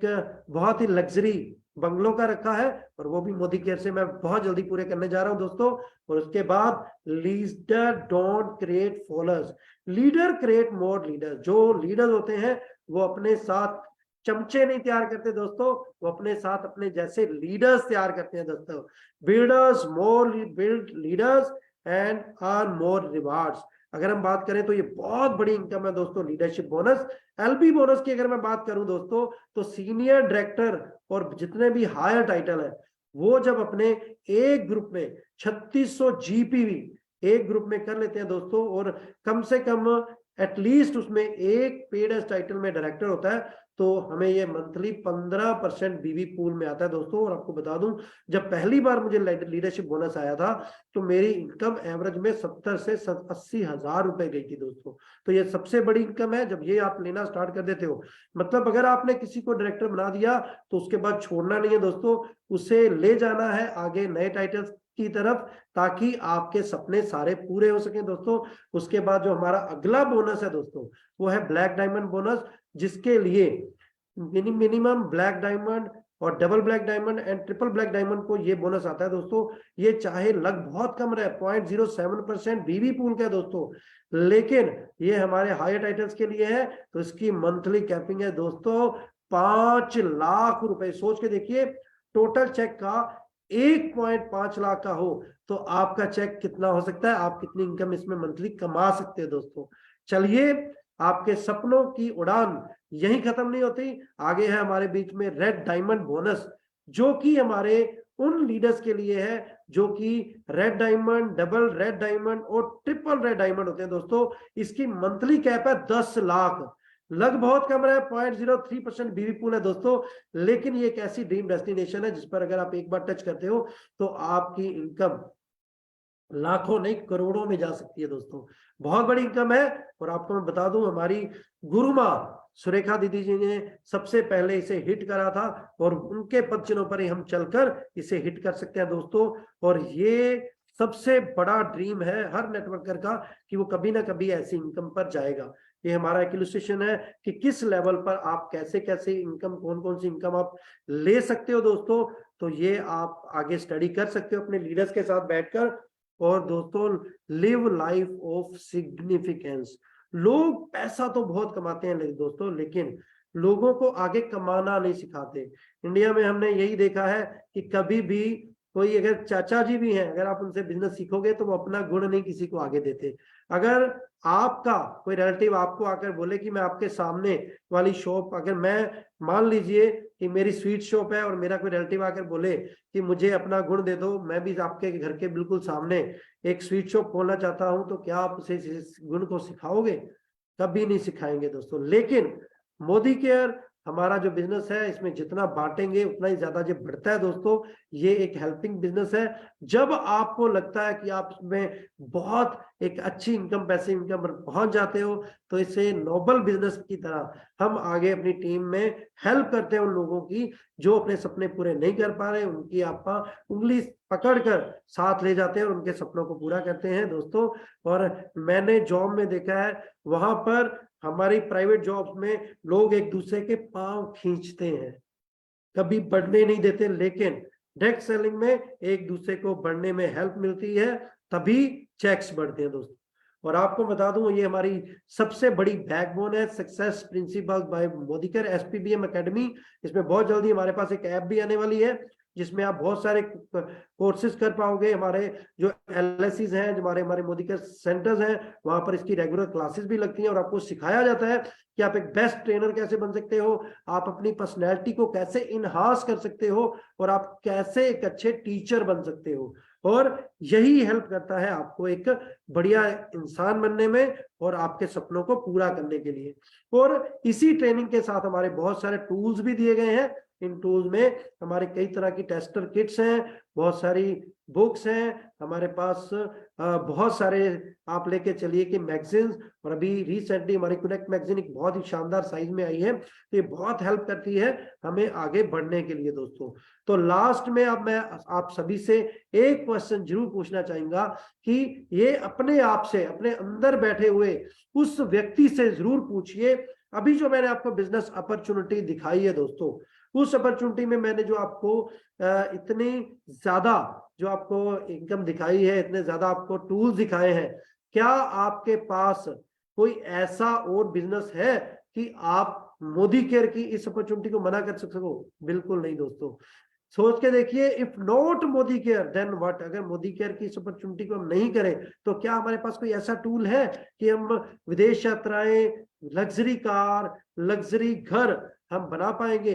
बहुत ही लग्जरी बंगलों का रखा है और वो भी मोदी केयर से मैं बहुत जल्दी पूरे करने जा रहा हूं दोस्तों। और उसके बाद leader don't create followers, leader create more leader. जो लीडर होते हैं वो अपने साथ चमचे नहीं तैयार करते दोस्तों, वो अपने साथ अपने जैसे लीडर्स तैयार करते हैं दोस्तों। Builders more build leaders and earn more rewards. अगर हम बात करें तो ये बहुत बड़ी इनकम है दोस्तों लीडरशिप बोनस। एलबी बोनस की अगर मैं बात करूं दोस्तों तो सीनियर डायरेक्टर और जितने भी हायर टाइटल है वो जब अपने एक ग्रुप में 3600 जीपीवी एक ग्रुप में कर लेते हैं दोस्तों, और कम से कम एटलीस्ट उसमें एक पेड एज टाइटल में डायरेक्टर होता है, तो हमें ये मंथली 15% बीवी पूल में आता है दोस्तों। और आपको बता दूं जब पहली बार मुझे लीडरशिप बोनस आया था तो मेरी इनकम एवरेज में 70 से 80,000 रुपए गई थी दोस्तों। तो ये सबसे बड़ी इनकम है जब ये आप लेना स्टार्ट कर देते हो। मतलब अगर आपने किसी को डायरेक्टर बना दिया तो उसके बाद छोड़ना नहीं है दोस्तों, उसे ले जाना है आगे नए टाइटल्स की तरफ ताकि आपके सपने सारे पूरे हो सके दोस्तों। उसके बाद जो हमारा अगला बोनस है दोस्तों वो है ब्लैक डायमंड बोनस, जिसके लिए मिनिमम ब्लैक डायमंड और double black diamond and triple black diamond को ये बोनस आता है दोस्तों। ये चाहे लग बहुत कम रहे 0.07% बीवी पूल का है दोस्तों, लेकिन ये हमारे हायर टाइटल्स के लिए है तो इसकी मंथली कैपिंग है दोस्तों 5 लाख रुपए। सोच के देखिए टोटल चेक का 1.5 लाख का हो तो आपका चेक कितना हो सकता है, आप कितनी इनकम इसमें मंथली कमा सकते हैं दोस्तों। चलिए आपके सपनों की उड़ान यही खत्म नहीं होती, आगे है हमारे बीच में रेड डायमंड बोनस, जो कि हमारे उन लीडर्स के लिए है जो कि red diamond, double red diamond और ट्रिपल रेड डायमंड होते हैं दोस्तों। इसकी मंथली कैप है 10 लाख। लग बहुत कम रहा है 0.03% बीवी पूल है दोस्तों, लेकिन ये एक ऐसी ड्रीम डेस्टिनेशन है जिस पर अगर आप एक बार टच करते हो तो आपकी इनकम लाखों नहीं करोड़ों में जा सकती है दोस्तों, बहुत बड़ी इनकम है। और आपको मैं बता दूं, हमारी गुरु माँ सुरेखा दीदी जी ने सबसे पहले इसे हिट करा था और उनके पद चिन्हों पर ही हम चलकर इसे हिट कर सकते हैं दोस्तों। और ये सबसे बड़ा ड्रीम है हर नेटवर्कर का कि वो कभी ना कभी ऐसी इनकम पर जाएगा। ये हमारा एक इलस्ट्रेशन है कि किस लेवल पर आप कैसे कैसे इनकम, कौन कौन सी इनकम आप ले सकते हो दोस्तों। तो ये आप आगे स्टडी कर सकते हो अपने लीडर्स के साथ बैठकर। और दोस्तों, लिव लाइफ ऑफ सिग्निफिकेंस। लोग पैसा तो बहुत कमाते हैं दोस्तों, लेकिन लोगों को आगे कमाना नहीं सिखाते। इंडिया में हमने यही देखा है कि कभी भी कोई अगर चाचा जी भी हैं, अगर आप उनसे बिजनेस सीखोगे तो वो अपना गुण नहीं किसी को आगे देते। अगर आपका कोई रिलेटिव आपको आकर बोले कि मैं आपके सामने वाली शॉप, अगर मैं मान लीजिए कि मेरी स्वीट शॉप है और मेरा कोई रिलेटिव आकर बोले कि मुझे अपना गुण दे दो, मैं भी आपके घर के बिल्कुल सामने एक स्वीट शॉप खोलना चाहता हूं, तो क्या आप उसे इस गुण को सिखाओगे? कभी नहीं सिखाएंगे दोस्तों। लेकिन मोदी केयर हमारा जो बिजनेस है, इसमें जितना बांटेंगे उतना ही ज्यादा ये बढ़ता है दोस्तों। ये एक हेल्पिंग बिजनेस है। जब आपको लगता है कि आप इसमें बहुत एक अच्छी इनकम, पैसे इनकम पर पहुंच जाते हो, तो इसे नोबल बिजनेस की तरह हम आगे अपनी टीम में हेल्प करते हैं उन लोगों की जो अपने सपने पूरे नहीं कर पा रहे, उनकी आप उंगली पकड़कर साथ ले जाते हैं और उनके सपनों को पूरा करते हैं दोस्तों। और मैंने जॉब में देखा है, वहां पर हमारी प्राइवेट जॉब्स में लोग एक दूसरे के पांव खींचते हैं, कभी बढ़ने नहीं देते, लेकिन डायरेक्ट सेलिंग में एक दूसरे को बढ़ने में हेल्प मिलती है, तभी चेक्स बढ़ते हैं दोस्तों। और आपको बता दूं, ये हमारी सबसे बड़ी बैकबोन है, success principle by Modi care SPBM academy. इसमें बहुत जल्दी हमारे पास एक ऐप भी आने वाली है जिसमें आप बहुत सारे कोर्सेज कर पाओगे। हमारे जो एलएससीज हैं, जो हमारे मोदी केयर सेंटर्स हैं, वहां पर इसकी रेगुलर क्लासेस भी लगती हैं और आपको सिखाया जाता है कि आप एक बेस्ट ट्रेनर कैसे बन सकते हो, आप अपनी पर्सनैलिटी को कैसे इनहांस कर सकते हो, और आप कैसे एक अच्छे टीचर बन सकते हो। और यही हेल्प करता है आपको एक बढ़िया इंसान बनने में और आपके सपनों को पूरा करने के लिए। और इसी ट्रेनिंग के साथ हमारे बहुत सारे टूल्स भी दिए गए हैं। इन टूल्स में हमारे कई तरह की टेस्टर किट्स हैं, बहुत सारी बुक्स हैं हमारे पास, बहुत सारे आप लेके चलिए कि मैगजीन्स। और अभी रिसेंटली हमारी कनेक्ट मैगजीन एक बहुत ही शानदार साइज में आई है, तो ये बहुत हेल्प करती है हमें आगे बढ़ने के लिए दोस्तों। तो लास्ट में अब मैं आप सभी से एक क्वेश्चन जरूर पूछना चाहूंगा कि ये अपने आप से, अपने अंदर बैठे हुए उस व्यक्ति से जरूर पूछिए, अभी जो मैंने आपको बिजनेस अपॉर्चुनिटी दिखाई है दोस्तों, उस अपॉर्चुनिटी में मैंने जो आपको इतनी ज्यादा जो आपको इनकम दिखाई है, इतने ज्यादा आपको टूल्स दिखाए हैं, क्या आपके पास कोई ऐसा और बिजनेस है कि आप मोदी केयर की इस अपॉर्चुनिटी को मना कर सको? बिल्कुल नहीं दोस्तों। सोच के देखिए, if not Modi care then what. अगर मोदी केयर की इस अपॉर्चुनिटी को हम नहीं करें तो क्या हमारे पास कोई ऐसा टूल है कि हम विदेश यात्राएं, लग्जरी कार, लग्जरी घर हम बना पाएंगे?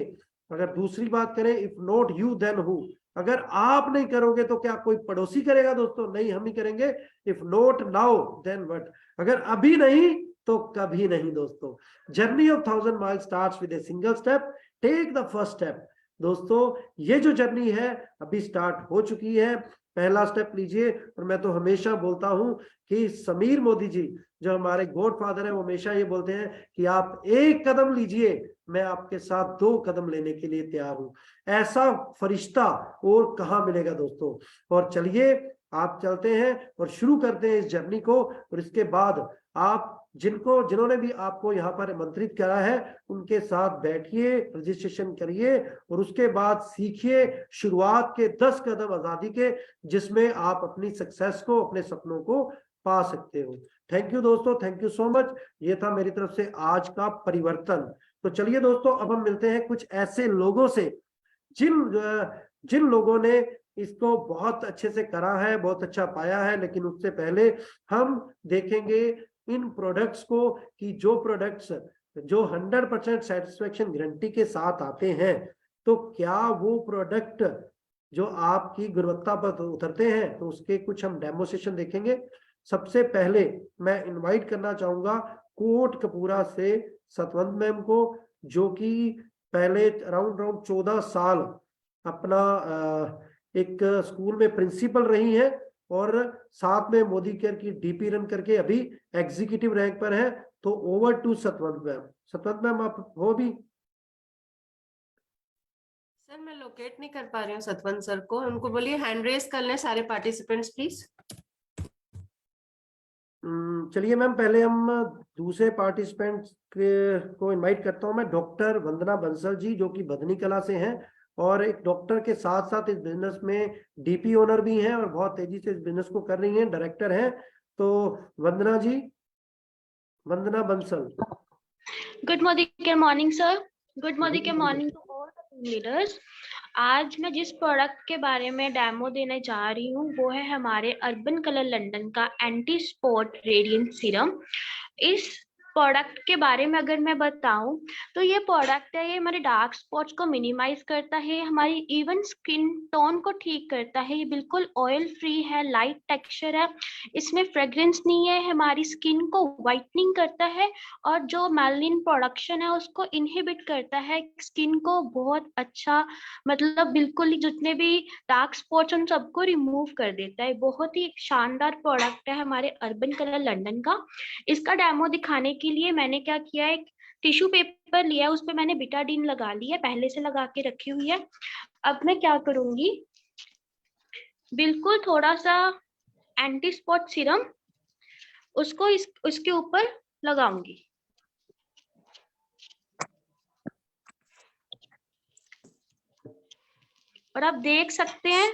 अगर दूसरी बात करें, if not you then who. अगर आप नहीं करोगे तो क्या कोई पड़ोसी करेगा दोस्तों? नहीं, हम ही करेंगे। If not now then what. अगर अभी नहीं तो कभी नहीं दोस्तों। Journey of 1000 mile starts with a single step, take the first step. दोस्तों, ये जो जर्नी है अभी स्टार्ट हो चुकी है, पहला स्टेप लीजिए। और मैं तो हमेशा बोलता हूं कि समीर मोदी जी जो हमारे गॉडफादर हैं, वो हमेशा ये बोलते हैं कि आप एक कदम लीजिए, मैं आपके साथ 2 कदम लेने के लिए तैयार हूं। ऐसा फरिश्ता और कहां मिलेगा दोस्तों। और चलिए आप चलते हैं और शुरू करते हैं इस जर्नी को। और इसके बाद आप जिन्होंने भी आपको यहाँ पर आमंत्रित करा है, उनके साथ बैठिए, रजिस्ट्रेशन करिए और उसके बाद सीखिए शुरुआत के 10 कदम आजादी के, जिसमें आप अपनी सक्सेस को, अपने सपनों को पा सकते हो। थैंक यू दोस्तों, थैंक यू सो मच। ये था मेरी तरफ से आज का परिवर्तन। तो चलिए दोस्तों, अब हम मिलते हैं कुछ ऐसे लोगों से जिन लोगों ने इसको बहुत अच्छे से करा है, बहुत अच्छा पाया है। लेकिन उससे पहले हम देखेंगे इन प्रोडक्ट्स को कि जो प्रोडक्ट्स जो 100% सेटिस्फेक्शन गारंटी के साथ आते हैं, तो क्या वो प्रोडक्ट जो आपकी गुणवत्ता पर उतरते हैं, तो उसके कुछ हम डेमोस्ट्रेशन देखेंगे। सबसे पहले मैं इनवाइट करना चाहूंगा कोट कपूरा से सतवंत मैम को, जो कि पहले अराउंड 14 साल अपना एक स्कूल में प्रिंसिपल रही है और साथ में मोदी केयर की डीपी रन करके अभी एग्जीक्यूटिव रैंक पर है। तो over to Satwant ma'am. Satwant ma'am आप हो भी? सर मैं लोकेट नहीं कर पा रही हूँ सतवंत सर को, उनको बोलिए हैंड रेस कर लें सारे पार्टिसिपेंट्स प्लीज। चलिए मैम, पहले हम दूसरे पार्टिसिपेंट को इनवाइट करता हूं मैं, डॉक्टर वंदना बंसल जी, जो कि बधनी कला से हैं और एक डॉक्टर के साथ साथ इस बिजनेस में डीपी ओनर भी हैं और बहुत तेजी से इस बिजनेस को कर रही हैं, डायरेक्टर हैं। तो Vandana ji, Vandana Bansal. Good morning sir. Good morning to all the leaders. आज मैं जिस प्रोडक्ट के बारे में डेमो देने जा रही हूँ वो है हमारे अर्बन कलर लंदन का एंटी स्पॉट रेडिएंट सीरम। इस प्रोडक्ट के बारे में अगर मैं बताऊं तो ये प्रोडक्ट है, ये हमारे डार्क स्पॉट्स को मिनिमाइज करता है, हमारी इवन स्किन टोन को ठीक करता है। ये बिल्कुल ऑयल फ्री है, लाइट टेक्सचर है, इसमें फ्रेग्रेंस नहीं है, हमारी स्किन को वाइटनिंग करता है और जो मेलानिन प्रोडक्शन है उसको इनहिबिट करता है, स्किन को बहुत अच्छा मतलब बिल्कुल ही जितने भी डार्क स्पॉट्स उन सबको रिमूव कर देता है। बहुत ही शानदार प्रोडक्ट है हमारे अर्बन कलर लंदन का। इसका डेमो दिखाने के लिए मैंने क्या किया, एक टिश्यू पेपर लिया, उस पर मैंने बिटाडीन लगा ली है, पहले से लगा के रखी हुई है। अब मैं क्या करूंगी, बिल्कुल थोड़ा सा एंटी स्पॉट सीरम उसको उसके ऊपर लगाऊंगी। और आप देख सकते हैं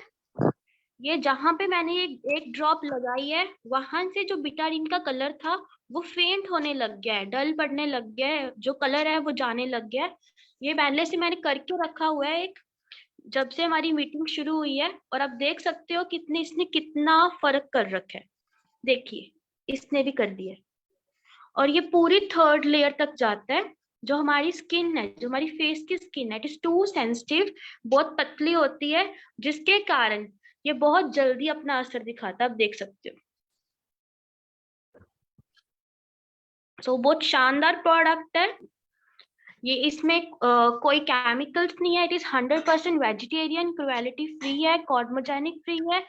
ये जहां पे मैंने एक ड्रॉप लगाई है वहां से जो बिटाडीन का कलर था वो फेंट होने लग गया है, डल पड़ने लग गया है, जो कलर है वो जाने लग गया है। ये पहले से मैंने करके रखा हुआ है एक, जब से हमारी मीटिंग शुरू हुई है। और आप देख सकते हो कितने इसने कितना फर्क कर रखा है। देखिए इसने भी कर दिया और ये पूरी थर्ड लेयर तक जाता है। जो हमारी स्किन है, जो हमारी फेस की स्किन है, इट इज टू सेंसिटिव, बहुत पतली होती है, जिसके कारण ये बहुत जल्दी अपना असर दिखाता है। आप देख सकते हो। सो बहुत शानदार प्रोडक्ट है ये। इसमें कोई केमिकल्स नहीं है, it is 100% vegetarian, cruelty free है, कॉर्मोजेनिक फ्री है,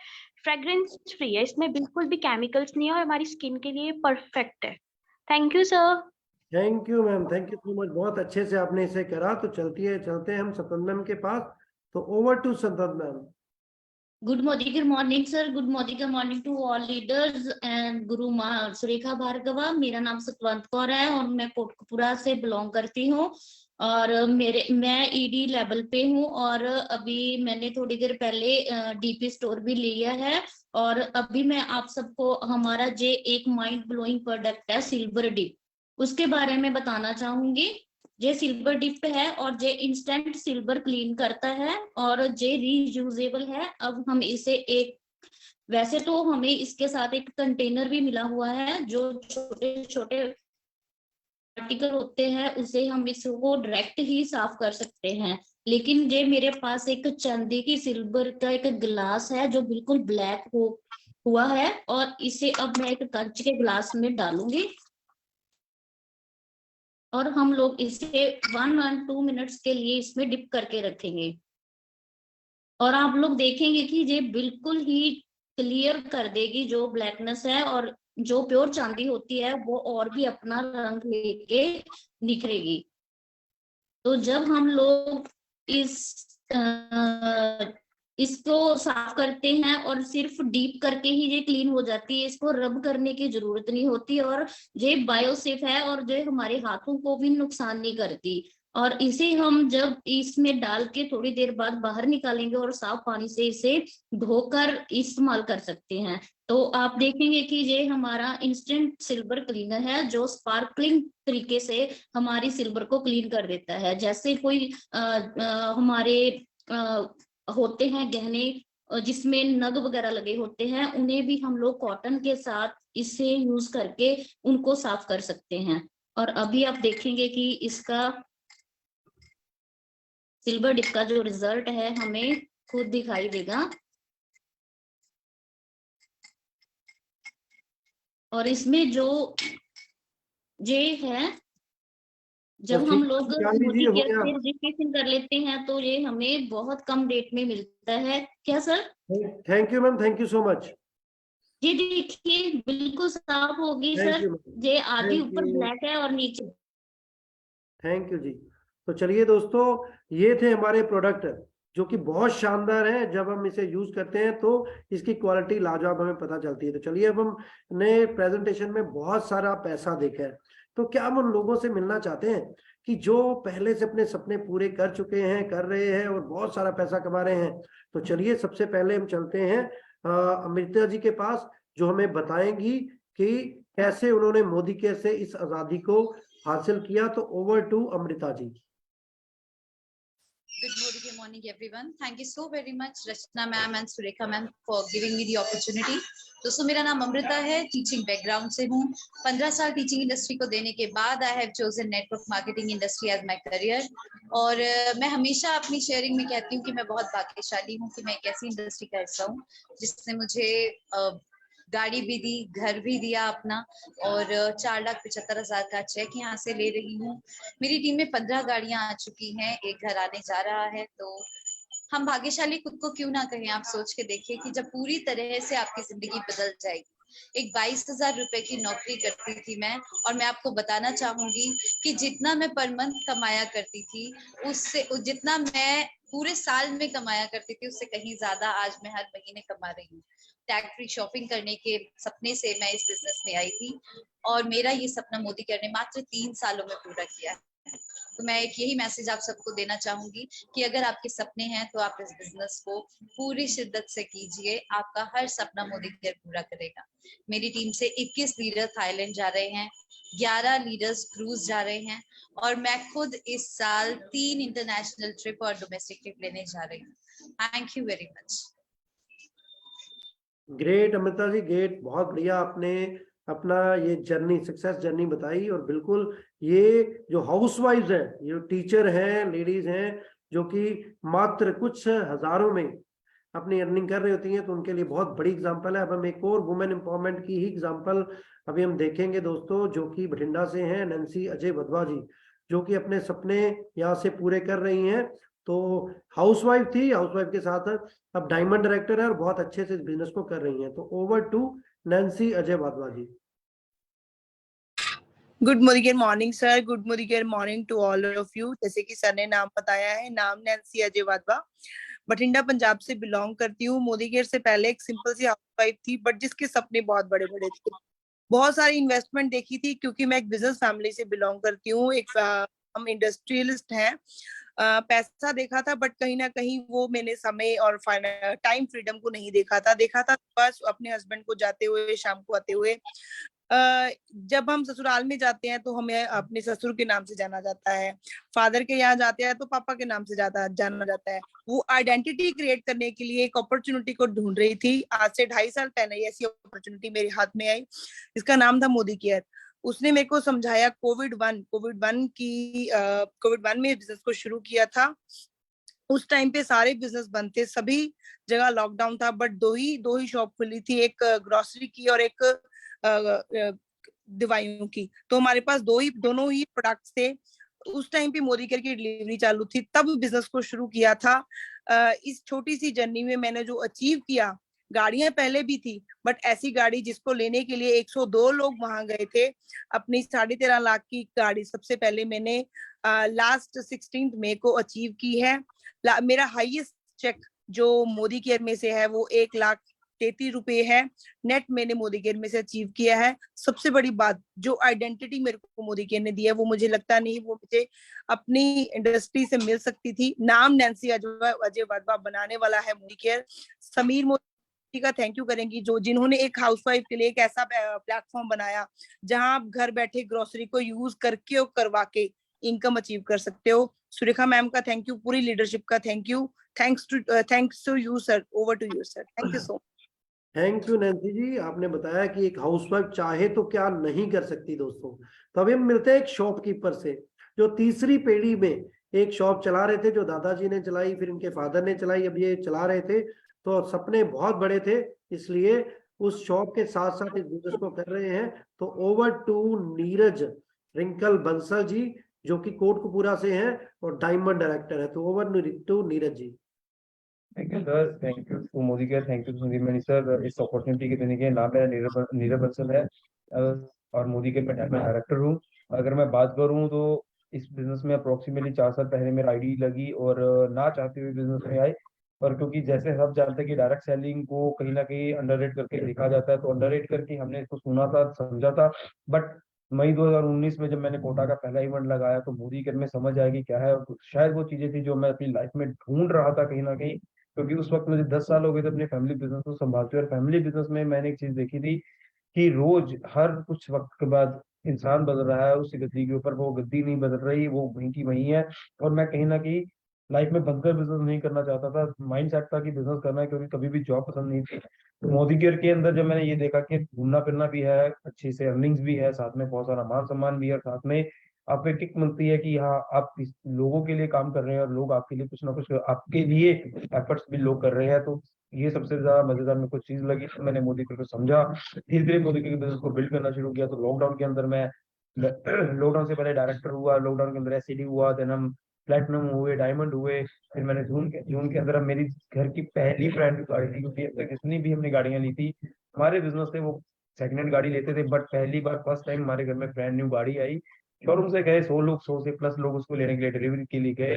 फ्रेग्रेंस फ्री है। इसमें बिल्कुल भी केमिकल्स नहीं है और हमारी स्किन के लिए परफेक्ट है। Thank you sir. Thank you ma'am, thank you so much, बहुत अच्छे से आपने इसे करा। तो चलते हैं हम सतन मैम के पास। तो ओवर टू सतन ma'am. Good morning sir. Good morning to all leaders and गुरु माँ सुरेखा भार्गवा। मेरा नाम सतवंत कौर है और मैं कोटकपुरा से बिलोंग करती हूँ और मैं ईडी लेवल पे हूँ और अभी मैंने थोड़ी देर पहले डीपी स्टोर भी लिया है। और अभी मैं आप सबको हमारा जे एक माइंड ब्लोइंग प्रोडक्ट है सिल्वर डिप, उसके बारे में बताना चाहूंगी। जे सिल्वर डिप है और जे इंस्टेंट सिल्वर क्लीन करता है और जे रीयूजेबल है। अब हम इसे एक, वैसे तो हमें इसके साथ एक कंटेनर भी मिला हुआ है, जो छोटे छोटे पार्टिकल होते हैं उसे हम इसको डायरेक्ट ही साफ कर सकते हैं। लेकिन जे मेरे पास एक चांदी की सिल्वर का एक गिलास है जो बिल्कुल ब्लैक हुआ है और इसे अब मैं एक कांच के गिलास में डालूंगी और हम लोग इसे 1-2 मिनट्स के लिए इसमें डिप करके रखेंगे। और आप लोग देखेंगे कि ये बिल्कुल ही क्लियर कर देगी जो ब्लैकनेस है, और जो प्योर चांदी होती है वो और भी अपना रंग लेके निखरेगी। तो जब हम लोग इसको साफ करते हैं और सिर्फ डीप करके ही ये क्लीन हो जाती है, इसको रब करने की जरूरत नहीं होती और ये बायोसेफ है और जो हमारे हाथों को भी नुकसान नहीं करती। और इसे हम जब इसमें डाल के थोड़ी देर बाद बाहर निकालेंगे और साफ पानी से इसे धोकर इस्तेमाल कर सकते हैं। तो आप देखेंगे कि ये हमारा इंस्टेंट सिल्वर क्लीनर है जो स्पार्कलिंग तरीके से हमारी सिल्वर को क्लीन कर देता है। जैसे कोई हमारे होते हैं गहने जिसमें नग वगैरह लगे होते हैं, उन्हें भी हम लोग कॉटन के साथ इसे यूज करके उनको साफ कर सकते हैं। और अभी आप देखेंगे कि इसका सिल्वर डिप का जो रिजल्ट है हमें खुद दिखाई देगा। और इसमें जो ये है, जब हम लोग मोदी केयर से रजिस्ट्रेशन कर लेते हैं तो ये हमें बहुत कम रेट में मिलता है। क्या sir? Thank you ma'am, thank you so much. जी देखिए बिल्कुल साफ होगी थैंक सर, यू, ये आधी थैंक ऊपर यू, ब्लैक है और नीचे। थैंक यू जी। तो चलिए दोस्तों, ये थे हमारे प्रोडक्ट जो कि बहुत शानदार है। जब हम इसे यूज करते हैं तो इसकी क्वालिटी लाजवाब हमें पता चलती है। तो चलिए, अब हमने प्रेजेंटेशन में बहुत सारा पैसा देखा है, तो क्या हम उन लोगों से मिलना चाहते हैं कि जो पहले से अपने सपने पूरे कर चुके हैं, कर रहे हैं और बहुत सारा पैसा कमा रहे हैं। तो चलिए, सबसे पहले हम चलते हैं अमृता जी के पास, जो हमें बताएंगी कि कैसे उन्होंने मोदी केयर से इस आजादी को हासिल किया। तो over to Amrita ji. Good morning, everyone. Thank you so very much, Rachna ma'am and Surekha ma'am, for giving me the opportunity. दोस्तों, मेरा नाम अमृता है, टीचिंग बैकग्राउंड से हूँ। 15 साल टीचिंग इंडस्ट्री को देने के बाद I have chosen network marketing industry as my career. और मैं हमेशा अपनी शेयरिंग में कहती हूँ कि मैं बहुत भाग्यशाली हूँ कि मैं एक ऐसी इंडस्ट्री का हिस्सा हूँ जिसने मुझे गाड़ी भी दी, घर भी दिया अपना, और 4,75,000 का चेक यहाँ से ले रही हूँ। मेरी टीम में 15 गाड़ियां आ चुकी हैं, एक घर आने जा रहा है। तो हम भाग्यशाली खुद को क्यों ना कहें। आप सोच के देखिए कि जब पूरी तरह से आपकी जिंदगी बदल जाएगी। एक 22,000 रुपए की नौकरी करती थी मैं, और मैं आपको बताना चाहूंगी कि जितना मैं पर मंथ कमाया करती थी, उससे जितना मैं पूरे साल में कमाया करती थी, उससे कहीं ज्यादा आज मैं हर महीने कमा रही हूँ। टैग फ्री शॉपिंग करने के सपने से मैं इस बिजनेस में आई थी, और मेरा ये सपना मोदी केयर ने मात्र 3 सालों में पूरा किया। तो मैं एक यही मैसेज आप सबको देना चाहूंगी कि अगर आपके सपने हैं तो आप इस बिजनेस को पूरी शिद्दत से कीजिए, आपका हर सपना मोदी केयर पूरा करेगा। मेरी टीम से 21 लीडर थाईलैंड जा रहे हैं, 11 लीडर्स क्रूज जा रहे हैं, और मैं खुद इस साल 3 इंटरनेशनल ट्रिप और डोमेस्टिक ट्रिप लेने जा रही हूँ। Thank you very much. Great Amrita ji, great, बहुत बढ़िया। आपने अपना ये जर्नी, सक्सेस जर्नी बताई। और बिल्कुल, ये जो हाउसवाइफ्स हैं, ये टीचर हैं, लेडीज हैं, जो कि मात्र कुछ हजारों में अपनी अर्निंग कर रही होती हैं, तो उनके लिए बहुत बड़ी एग्जांपल है। अब हम एक और वुमेन एम्पावरमेंट की ही एग्जांपल अभी हम देखेंगे दोस्तों, जो कि बठिंडा से हैं, नैन्सी अजय वधवा जी, जो कि अपने सपने यहाँ से पूरे कर रही हैं। तो हाउसवाइफ थी, हाउसवाइफ के साथ अब डायमंड डायरेक्टर है और बहुत अच्छे से इस बिजनेस को कर रही हैं। तो over to Nancy Ajay Wadhwa ji. Good morning sir, good morning to all of you. जैसे कि सर ने नाम बताया है, नाम नैन्सी अजय वाधवा, बठिंडा पंजाब से बिलोंग करती हूँ। मोदी केयर से पहले एक सिंपल सी हाउसवाइफ थी, बट जिसके सपने बहुत बड़े बड़े थे। बहुत सारी इन्वेस्टमेंट देखी थी, क्योंकि मैं एक बिजनेस फैमिली से बिलोंग करती हूँ। एक हम इंडस्ट्रियलिस्ट हैं। पैसा देखा था, बट कहीं ना कहीं वो मैंने समय और टाइम फ्रीडम को नहीं देखा था। देखा था बस अपने हस्बैंड को जाते हुए, शाम को आते हुए। जब हम ससुराल में जाते हैं तो हमें अपने ससुर के नाम से जाना जाता है, फादर के यहाँ जाते हैं तो पापा के नाम से जाना जाता है। वो आइडेंटिटी क्रिएट करने के लिए एक अपॉर्चुनिटी को ढूंढ रही थी। आज से 2.5 साल पहले ऐसी अपॉर्चुनिटी मेरे हाथ में आई, इसका नाम था मोदी केयर। उसने मेरे को समझाया। कोविड वन में बिजनेस को शुरू किया था। उस टाइम पे सारे बिजनेस बंद थे, सभी जगह लॉकडाउन था, बट दो ही शॉप खुली थी, एक ग्रोसरी की और एक दवाइयों की। तो हमारे पास दोनों ही प्रोडक्ट्स थे। उस टाइम पे मोदी केयर की डिलीवरी चालू थी, तब बिजनेस को शुरू किया था। इस छोटी सी जर्नी में मैंने जो अचीव किया, गाड़ियां पहले भी थी, बट ऐसी गाड़ी जिसको लेने के लिए 102 लोग वहां गए थे। अपनी 13.5 लाख की गाड़ी सबसे पहले मैंने लास्ट 16 मई को अचीव की है। मेरा हाईएस्ट चेक जो मोदी केयर में से है वो 1,33,000 रुपए है। नेट मैंने मोदी केयर में से अचीव किया है। सबसे बड़ी बात, जो आइडेंटिटी मेरे को मोदी केयर ने दी है, वो मुझे लगता नहीं वो मुझे अपनी इंडस्ट्री से मिल सकती थी। नाम नैन्सी अजय वाधवा बनाने वाला है मोदी केयर। समीर मोदी का थैंक यू करेंगी, जिन्होंने एक हाउसवाइफ के लिए एक ऐसा प्लेटफॉर्म बनाया जहां आप घर बैठे ग्रोसरी को यूज करके और करवा के इनकम अचीव कर सकते हो। सुरेखा मैम का थैंक यू, पूरी लीडरशिप का thank you. Thanks to you sir. Over to you sir. Thank you so much. Thank you Nancy ji. आपने बताया कि एक हाउसवाइफ चाहे तो क्या नहीं कर सकती दोस्तों। तो अभी हम मिलते हैं एक शॉपकीपर से, जो तीसरी पीढ़ी में एक शॉप चला रहे थे, जो दादाजी ने चलाई, फिर इनके फादर ने चलाई, अब ये चला रहे थे। तो सपने बहुत बड़े थे, इसलिए उस शॉप के साथ साथ इस बिजनेस को कर रहे हैं। तो ओवर टू नीरज रिंकल बंसल जी, जो कि कोटकपुरा से हैं और डायमंड डायरेक्टर है। तो over to Neeraj ji. Thank you sir, thank you to Modi care, thank you Sandeep Mani sir इस अपॉर्चुनिटी के देने के। नाम मेरा नीरज बंसल है और मोदी केयर में डायरेक्टर हूँ। अगर मैं बात करूँ तो इस बिजनेस में अप्रोक्सीमेटली 4 साल पहले मेरा आईडी लगी और ना चाहते हुए बिजनेस में आई। पर क्योंकि जैसे सब जानते हैं कि डायरेक्ट सेलिंग को कहीं ना कहीं अंडररेट करके देखा जाता है, तो अंडररेट करके हमने इसको सुना था, समझा था। बट मई 2019 में जब मैंने कोटा का पहला इवेंट लगाया तो मोदी केयर में समझ आया कि क्या है, और शायद वो चीजें थी जो मैं अपनी लाइफ में ढूंढ रहा था कहीं ना कहीं। क्योंकि उस वक्त मुझे 10 साल हो गए थे अपने फैमिली बिजनेस को संभालते हुए, और फैमिली बिजनेस में मैंने एक चीज देखी थी कि रोज हर कुछ वक्त के बाद इंसान बदल रहा है, उस गद्दी के ऊपर वो गद्दी नहीं बदल रही, वो वहीं की वहीं है। और मैं कहीं ना कहीं लाइफ में बंकर बिजनेस नहीं करना चाहता था, माइंड सेट था कि बिजनेस करना है, क्योंकि कभी भी जॉब पसंद नहीं थी। तो मोदी केयर के अंदर जब मैंने ये देखा कि घूमना फिरना भी है, अच्छी से अर्निंग्स भी है, साथ में बहुत सारा मान सम्मान भी है, और साथ में आपको एक किक मिलती है कि हाँ आप लोगों के लिए काम कर रहे हैं और लोग आपके लिए कुछ ना कुछ आपके लिए एफर्ट्स भी लोग कर रहे हैं। तो ये सबसे ज्यादा मजेदार मेरे को चीज लगी। तो मैंने मोदी केयर को समझा, धीरे धीरे मोदी केयर के बिजनेस को बिल्ड करना शुरू किया। तो लॉकडाउन के अंदर मैं लॉकडाउन से पहले डायरेक्टर हुआ, लॉकडाउन के अंदर एसईडी हुआ, देन हम प्लेटिनम हुए, डायमंड हुए। फिर मैंने जून के अंदर अब मेरी घर की पहली ब्रांड गाड़ी थी, क्योंकि अब तक जितनी भी हमने गाड़ियां ली थी हमारे बिजनेस से वो सेकंड हैंड गाड़ी लेते थे, बट पहली बार फर्स्ट टाइम हमारे घर में ब्रांड न्यू गाड़ी आई। शोरूम से गए 100 लोग, 100 से प्लस लोग उसको लेने के लिए डिलीवरी के लिए गए।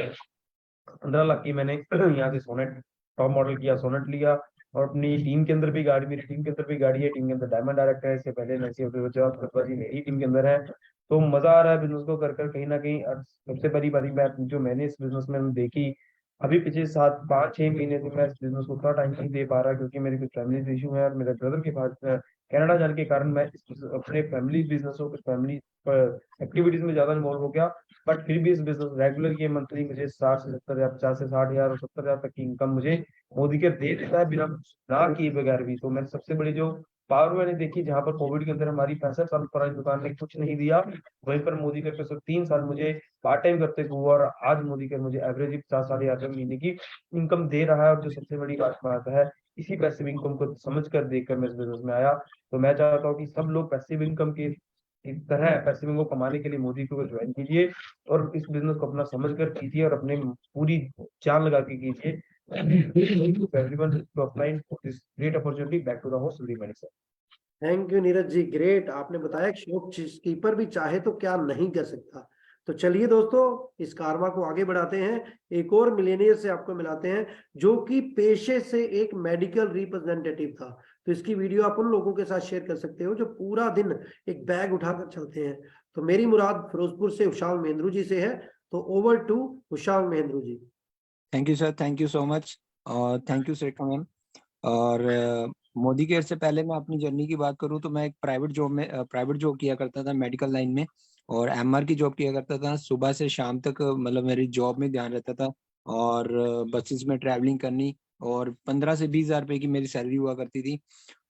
15 लाख की मैंने यहाँ से सोनेट टॉप मॉडल किया, सोनेट लिया। और अपनी टीम के अंदर भी गाड़ी, मेरी टीम के अंदर भी गाड़ी है, टीम के अंदर डायमंड डायरेक्टर है, इससे पहले नसीब जी मेरी टीम के अंदर है। तो मजा आ रहा है बिजनेस को कर कर कहीं ना कहीं। और सबसे बड़ी बड़ी बात जो मैंने इस बिजनेस में देखी, अभी पिछले 7-5-6 महीने से मैं इस बिजनेस को उतना टाइम नहीं दे पा रहा, क्योंकि मेरी कुछ फैमिली इशू है और मेरे ब्रदर के पास कनाडा जाने के कारण मैं अपने फैमिली बिजनेस और कुछ फैमिली एक्टिविटीज में ज्यादा इन्वॉल्व हो गया। बट फिर भी इस बिजनेस रेगुलर ये मंथली मुझे 60 से 70 हजार, 50 से 60 हजार और 70 हजार तक की इनकम मुझे मोदी केयर दे देता है, बिना ना किए बगैर भी। तो मैंने सबसे बड़ी जो पावर मैंने देखी, जहां पर कोविड के अंदर हमारी 65 साल पुरानी दुकान ने कुछ नहीं दिया, वहीं पर मोदी केयर पे सिर्फ 3 साल मुझे पार्ट टाइम करते हुआ, और आज मोदी केयर मुझे एवरेज 50-60 हजार महीने की इनकम दे रहा है। और जो सबसे बड़ी बात है, इसी पैसिव इनकम को समझ कर देखकर मैं इस बिजनेस में आया। तो मैं चाहता हूँ कि सब लोग पैसिव इनकम की इस तरह पैसिव इनकम कमाने के लिए मोदी को ज्वाइन कीजिए, और इस बिजनेस को अपना समझ कर कीजिए, और अपने पूरी जान लगा के कीजिए। everyone to apply for this great opportunity. Back to the host, Sandeep Mani sir. Thank you Neeraj ji, great. आपने बताया कि शॉप कीपर भी चाहे तो क्या नहीं कर सकता। तो चलिए दोस्तों, इस कारवा को आगे बढ़ाते हैं, एक और मिलेनियर से आपको मिलाते हैं जो कि पेशे से एक मेडिकल रिप्रेजेंटेटिव था। तो इसकी वीडियो आप उन लोगों के साथ शेयर कर सकते हो जो पूरा दिन एक बैग उठाकर चलते हैं। तो मेरी मुराद फिरोजपुर से हुशाल महेंद्रू जी से है। तो over to Hushal Mahendru ji. Thank you sir, thank you so much, और थैंक यू सुरेखा मैम। और मोदी केयर से पहले मैं अपनी जर्नी की बात करूं तो मैं एक प्राइवेट जॉब किया करता था मेडिकल लाइन में, और एमआर की जॉब किया करता था। सुबह से शाम तक मतलब मेरी जॉब में ध्यान रहता था, और बसेस में ट्रैवलिंग करनी, और 15 से 20 हजार रुपए की मेरी सैलरी हुआ करती थी।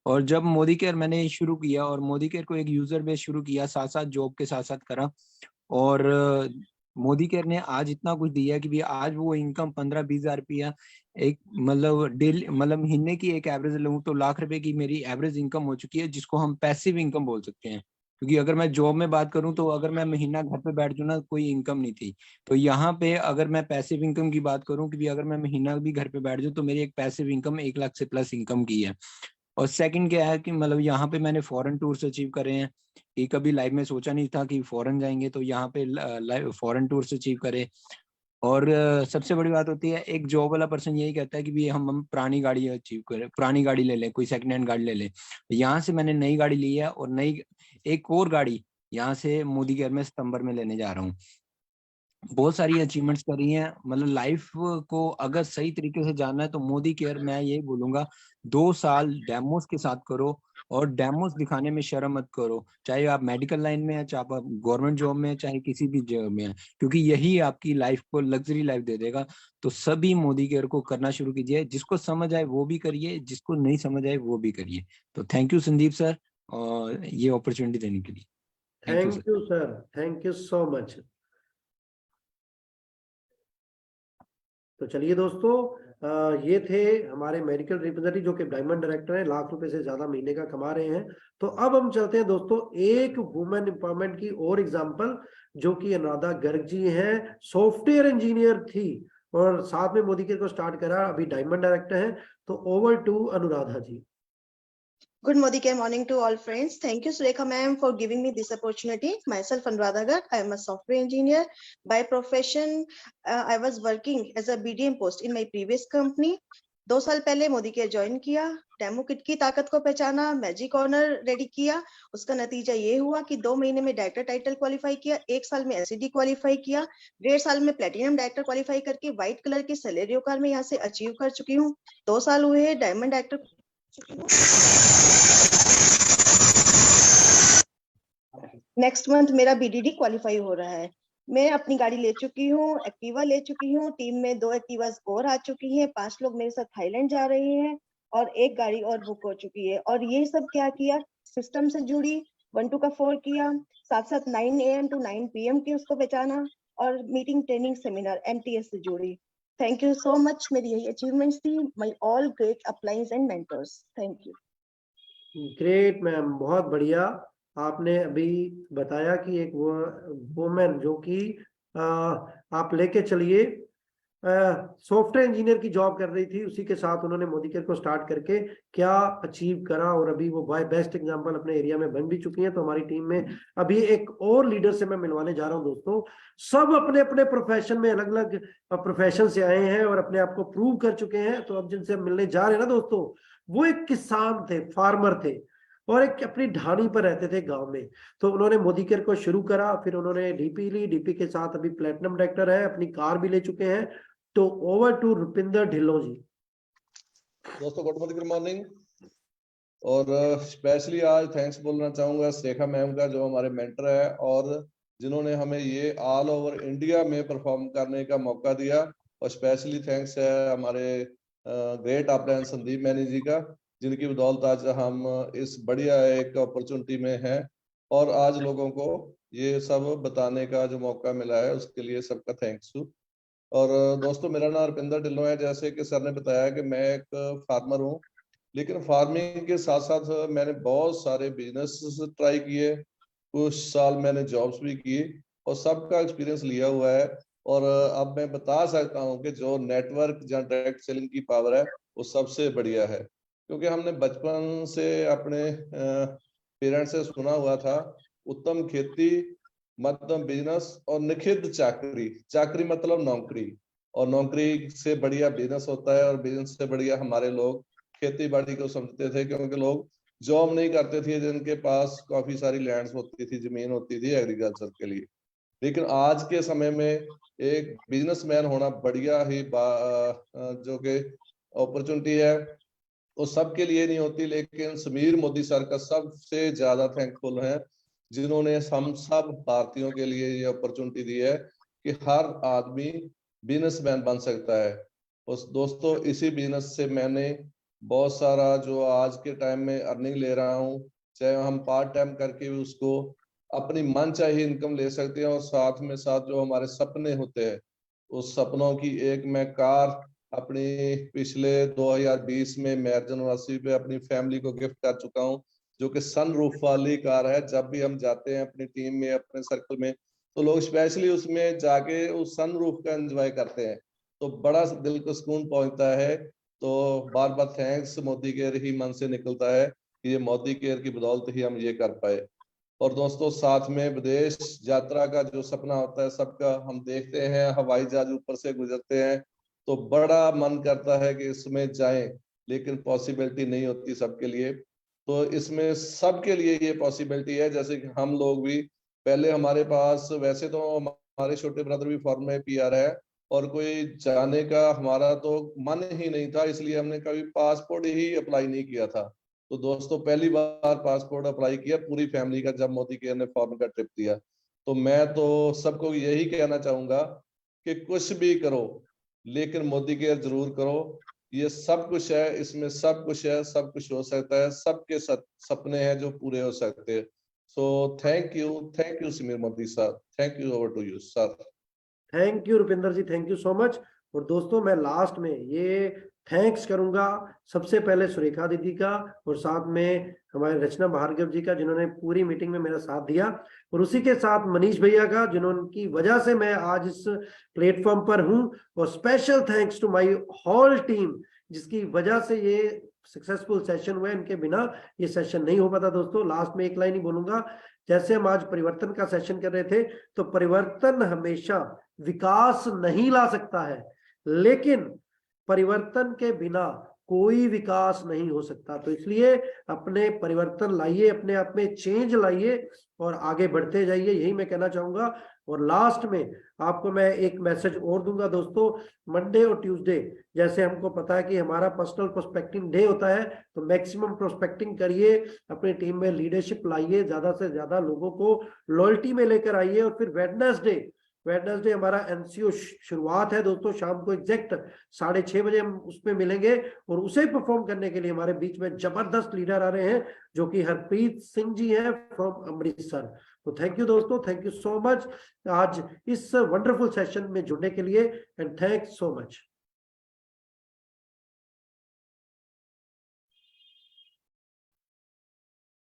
और जब मोदी केयर मैंने शुरू किया, और मोदी केयर को एक यूजर बेस शुरू किया, साथ साथ जॉब के साथ साथ करा, और मोदी केयर ने आज इतना कुछ दिया कि भी आज वो इनकम 15-20 हजार रुपया एक मतलब डेली मतलब महीने की एक एवरेज लूँ तो लाख रुपए की मेरी एवरेज इनकम हो चुकी है, जिसको हम पैसिव इनकम बोल सकते हैं। क्योंकि अगर मैं जॉब में बात करूं तो अगर मैं महीना घर पे बैठ जाऊं ना, कोई इनकम नहीं थी। तो यहाँ पे अगर मैं पैसिव इनकम की बात करूं कि भी अगर मैं महीना भी घर पे बैठ जाऊं तो मेरी एक पैसिव इनकम 1 लाख से प्लस इनकम की है। और सेकंड क्या है कि मतलब यहाँ पे मैंने फॉरेन टूर्स अचीव करे हैं, कि कभी लाइफ में सोचा नहीं था कि फॉरेन जाएंगे, तो यहाँ पे फॉरेन टूर्स अचीव करे। और सबसे बड़ी बात होती है, एक जॉब वाला पर्सन यही कहता है कि भी हम पुरानी गाड़ी अचीव करें, पुरानी गाड़ी ले लें, कोई सेकंड हैंड गाड़ी ले लें। यहाँ से मैंने नई गाड़ी ली है, और नई एक और गाड़ी यहाँ से मोदी केयर में सितंबर में लेने जा रहा हूँ। बहुत सारी अचीवमेंट्स करी हैं। मतलब लाइफ को अगर सही तरीके से जानना है तो मोदी केयर मैं यही बोलूंगा, 2 साल डेमोस के साथ करो, और डेमोस दिखाने में शर्म मत करो, चाहे आप मेडिकल लाइन में है, चाहे आप गवर्नमेंट जॉब में है, चाहे किसी भी जॉब में है, क्योंकि यही आपकी लाइफ को लग्जरी लाइफ दे देगा। तो सभी मोदी केयर को करना शुरू कीजिए, जिसको समझ आए वो भी करिए, जिसको नहीं समझ आए वो भी करिए। तो थैंक यू संदीप सर, और ये अपॉर्चुनिटी देने के लिए। Thank you sir, thank you so much. तो चलिए दोस्तों, ये थे हमारे मेडिकल रिप्रेजेंटेटिव जो कि डायमंड डायरेक्टर हैं, लाख रुपए से ज्यादा महीने का कमा रहे हैं। तो अब हम चलते हैं दोस्तों एक वुमेन एम्पावरमेंट की और एग्जांपल, जो कि अनुराधा गर्ग जी हैं। सॉफ्टवेयर इंजीनियर थी और साथ में मोदी केयर को स्टार्ट करा, अभी डायमंड डायरेक्टर हैं। तो over to Anuradha ji. Good morning to all friends. Thank you, Surekha ma'am, for giving me this opportunity. Myself, Anuradha Garg. I am a software engineer by profession. I was working as a BDM post in my previous company. 2 साल पहले मोदी केयर ज्वाइन किया, डेमो किट की ताकत को पहचाना, मैजिक ऑनर रेडी किया। उसका नतीजा ये हुआ कि 2 महीने में डायरेक्टर टाइटल क्वालिफाई किया, 1 साल में एसईडी क्वालिफाई किया, 1.5 साल में प्लेटिनम डायरेक्टर क्वालिफाई करके व्हाइट कलर की सैलरी कार में यहाँ से अचीव कर चुकी हूँ। 2 साल हुए हैं डायमंड डायरेक्टर नेक्स्ट मंथ मेरा बीडीडी क्वालिफाई हो रहा है। मैं अपनी गाड़ी ले चुकी हूँ, एक्टिवा ले चुकी हूँ, टीम में 2 एक्टिवास और आ चुकी हैं, 5 लोग मेरे साथ थाईलैंड जा रहे हैं और 1 गाड़ी और बुक हो चुकी है। और ये सब क्या किया, सिस्टम से जुड़ी 1 to 4 किया, साथ साथ 9 AM to 9 PM की उसको पहचाना और मीटिंग ट्रेनिंग सेमिनार MTS से जुड़ी। Thank you so much. मेरी यही अचीवमेंट्स थी, my all great अपलाइंस and mentors. Thank you. Great ma'am, बहुत बढ़िया। आपने अभी बताया कि एक वुमेन जो कि आप लेके चलिए सॉफ्टवेयर इंजीनियर की जॉब कर रही थी, उसी के साथ उन्होंने मोदी केयर को स्टार्ट करके क्या अचीव करा और अभी वो बाय बेस्ट एग्जांपल अपने एरिया में बन भी चुकी हैं। तो हमारी टीम में अभी एक और लीडर से मैं मिलवाने जा रहा हूं दोस्तों। सब अपने अपने प्रोफेशन में अलग अलग प्रोफेशन से आए हैं और अपने आप को प्रूव कर चुके हैं। तो अब जिनसे मिलने जा रहे हैं ना दोस्तों, वो एक किसान थे, फार्मर थे और एक अपनी ढाणी पर रहते थे गांव में। तो उन्होंने मोदी केयर को शुरू करा, फिर उन्होंने डीपी ली, डीपी के साथ अभी प्लेटिनम डायरेक्टर है, अपनी कार भी ले चुके हैं। तो ओवर टू रुपिंदर ढिल्लों जी। दोस्तों गुड मॉर्निंग और स्पेशली आज थैंक्स बोलना चाहूंगा सुरेखा मैम का, जो हमारे मेंटर है और जिन्होंने हमें ये ऑल ओवर इंडिया में परफॉर्म करने का मौका दिया। और स्पेशली थैंक्स है हमारे ग्रेट अपलाइन संदीप मैनी जी का, जिनकी बदौलत आज हम इस बढ़िया एक अपॉर्चुनिटी में हैं और आज लोगों को ये सब बताने का जो मौका मिला है उसके लिए सबका थैंक्स यू। और दोस्तों मेरा नाम रुपिंदर ढिल्लों है। जैसे कि सर ने बताया कि मैं एक फार्मर हूँ, लेकिन फार्मिंग के साथ साथ मैंने बहुत सारे बिजनेस ट्राई किए, कुछ साल मैंने जॉब्स भी की और सबका एक्सपीरियंस लिया हुआ है। और अब मैं बता सकता हूँ कि जो नेटवर्क या डायरेक्ट सेलिंग की पावर है वो सबसे बढ़िया है, क्योंकि हमने बचपन से अपने पेरेंट्स से सुना हुआ था उत्तम खेती, मध्यम बिजनेस और निखिद्ध चाकरी। चाकरी मतलब नौकरी, और नौकरी से बढ़िया बिजनेस होता है और बिजनेस से बढ़िया हमारे लोग खेती बाड़ी को समझते थे, क्योंकि लोग जॉब नहीं करते थे जिनके पास काफी सारी लैंड्स होती थी, जमीन होती थी एग्रीकल्चर के लिए। लेकिन आज के समय में एक बिजनेसमैन होना बढ़िया ही जो कि अपॉर्चुनिटी है वो सबके लिए नहीं होती। लेकिन समीर मोदी सर का सबसे ज्यादा थैंकफुल है, जिन्होंने हम सब भारतीयों के लिए ये अपॉर्चुनिटी दी है कि हर आदमी बिजनेसमैन बन सकता है। उस दोस्तों इसी बिजनेस से मैंने बहुत सारा जो आज के टाइम में अर्निंग ले रहा हूँ, चाहे हम पार्ट टाइम करके भी उसको अपनी मन चाहिए इनकम ले सकते हैं। और साथ में साथ जो हमारे सपने होते हैं उस सपनों की एक मैं कार अपनी पिछले 2020 में मैरिज एनिवर्सरी पे अपनी फैमिली को गिफ्ट कर चुका हूँ, जो कि सन रूफ वाली कार है। जब भी हम जाते हैं अपनी टीम में अपने सर्कल में तो लोग स्पेशली उसमें जाके उस सन रूफ का एंजॉय करते हैं, तो बड़ा दिल को सुकून पहुंचता है। तो बार बार थैंक्स मोदी केयर ही मन से निकलता है कि ये मोदी केयर की बदौलत ही हम ये कर पाए। और दोस्तों साथ में विदेश यात्रा का जो सपना होता है सबका, हम देखते हैं हवाई जहाज ऊपर से गुजरते हैं तो बड़ा मन करता है कि इसमें जाएं, लेकिन पॉसिबिलिटी नहीं होती सबके लिए। तो इसमें सबके लिए ये पॉसिबिलिटी है। जैसे कि हम लोग भी पहले हमारे पास, वैसे तो हमारे छोटे ब्रदर भी फॉरेन में PR है और कोई जाने का हमारा तो मन ही नहीं था, इसलिए हमने कभी पासपोर्ट ही अप्लाई नहीं किया था। तो दोस्तों पहली बार पासपोर्ट अप्लाई किया पूरी फैमिली का जब मोदी केयर ने फॉरेन का ट्रिप दिया। तो मैं तो सबको यही कहना चाहूंगा कि कुछ भी करो लेकिन मोदी केयर जरूर करो। ये सब कुछ है, इसमें सब कुछ है, सब कुछ हो सकता है, सबके सपने हैं जो पूरे हो सकते हैं। So thank you Sameer Modi sir, thank you, over to you sir. Thank you Rupinder ji, thank you so much. और दोस्तों मैं लास्ट में ये थैंक्स करूंगा सबसे पहले सुरेखा दीदी का और साथ में हमारे रचना भार्गव जी का, जिन्होंने पूरी मीटिंग में मेरा साथ दिया, और उसी के साथ मनीष भैया का, जिन्होंने वजह से मैं आज इस प्लेटफॉर्म पर हूं, और special thanks to my whole team, जिसकी वजह से ये सक्सेसफुल सेशन हुआ। इनके बिना ये सेशन नहीं हो पाता। दोस्तों लास्ट में एक लाइन ही बोलूंगा, जैसे हम आज परिवर्तन का सेशन कर रहे थे, तो परिवर्तन हमेशा विकास नहीं ला सकता है, लेकिन परिवर्तन के बिना कोई विकास नहीं हो सकता। तो इसलिए अपने परिवर्तन लाइए, अपने आप में चेंज लाइए और आगे बढ़ते जाइए, यही मैं कहना चाहूंगा। और लास्ट में आपको मैं एक मैसेज और दूंगा दोस्तों, मंडे और ट्यूसडे जैसे हमको पता है कि हमारा पर्सनल प्रोस्पेक्टिंग डे होता है, तो मैक्सिमम प्रोस्पेक्टिंग करिए, अपनी टीम में लीडरशिप लाइए, ज्यादा से ज्यादा लोगों को लॉयल्टी में लेकर आइए। और फिर वेडनेसडे हमारा एनसीओ शुरुआत है दोस्तों, शाम को एग्जैक्ट 6:30 बजे हम उसमें मिलेंगे, और उसे परफॉर्म करने के लिए हमारे बीच में जबरदस्त लीडर आ रहे हैं, जो कि हरप्रीत सिंह जी हैं फ्रॉम अमृतसर। तो थैंक यू दोस्तों, थैंक यू सो मच आज इस वंडरफुल सेशन में जुड़ने के लिए, एंड थैंक्स सो मच।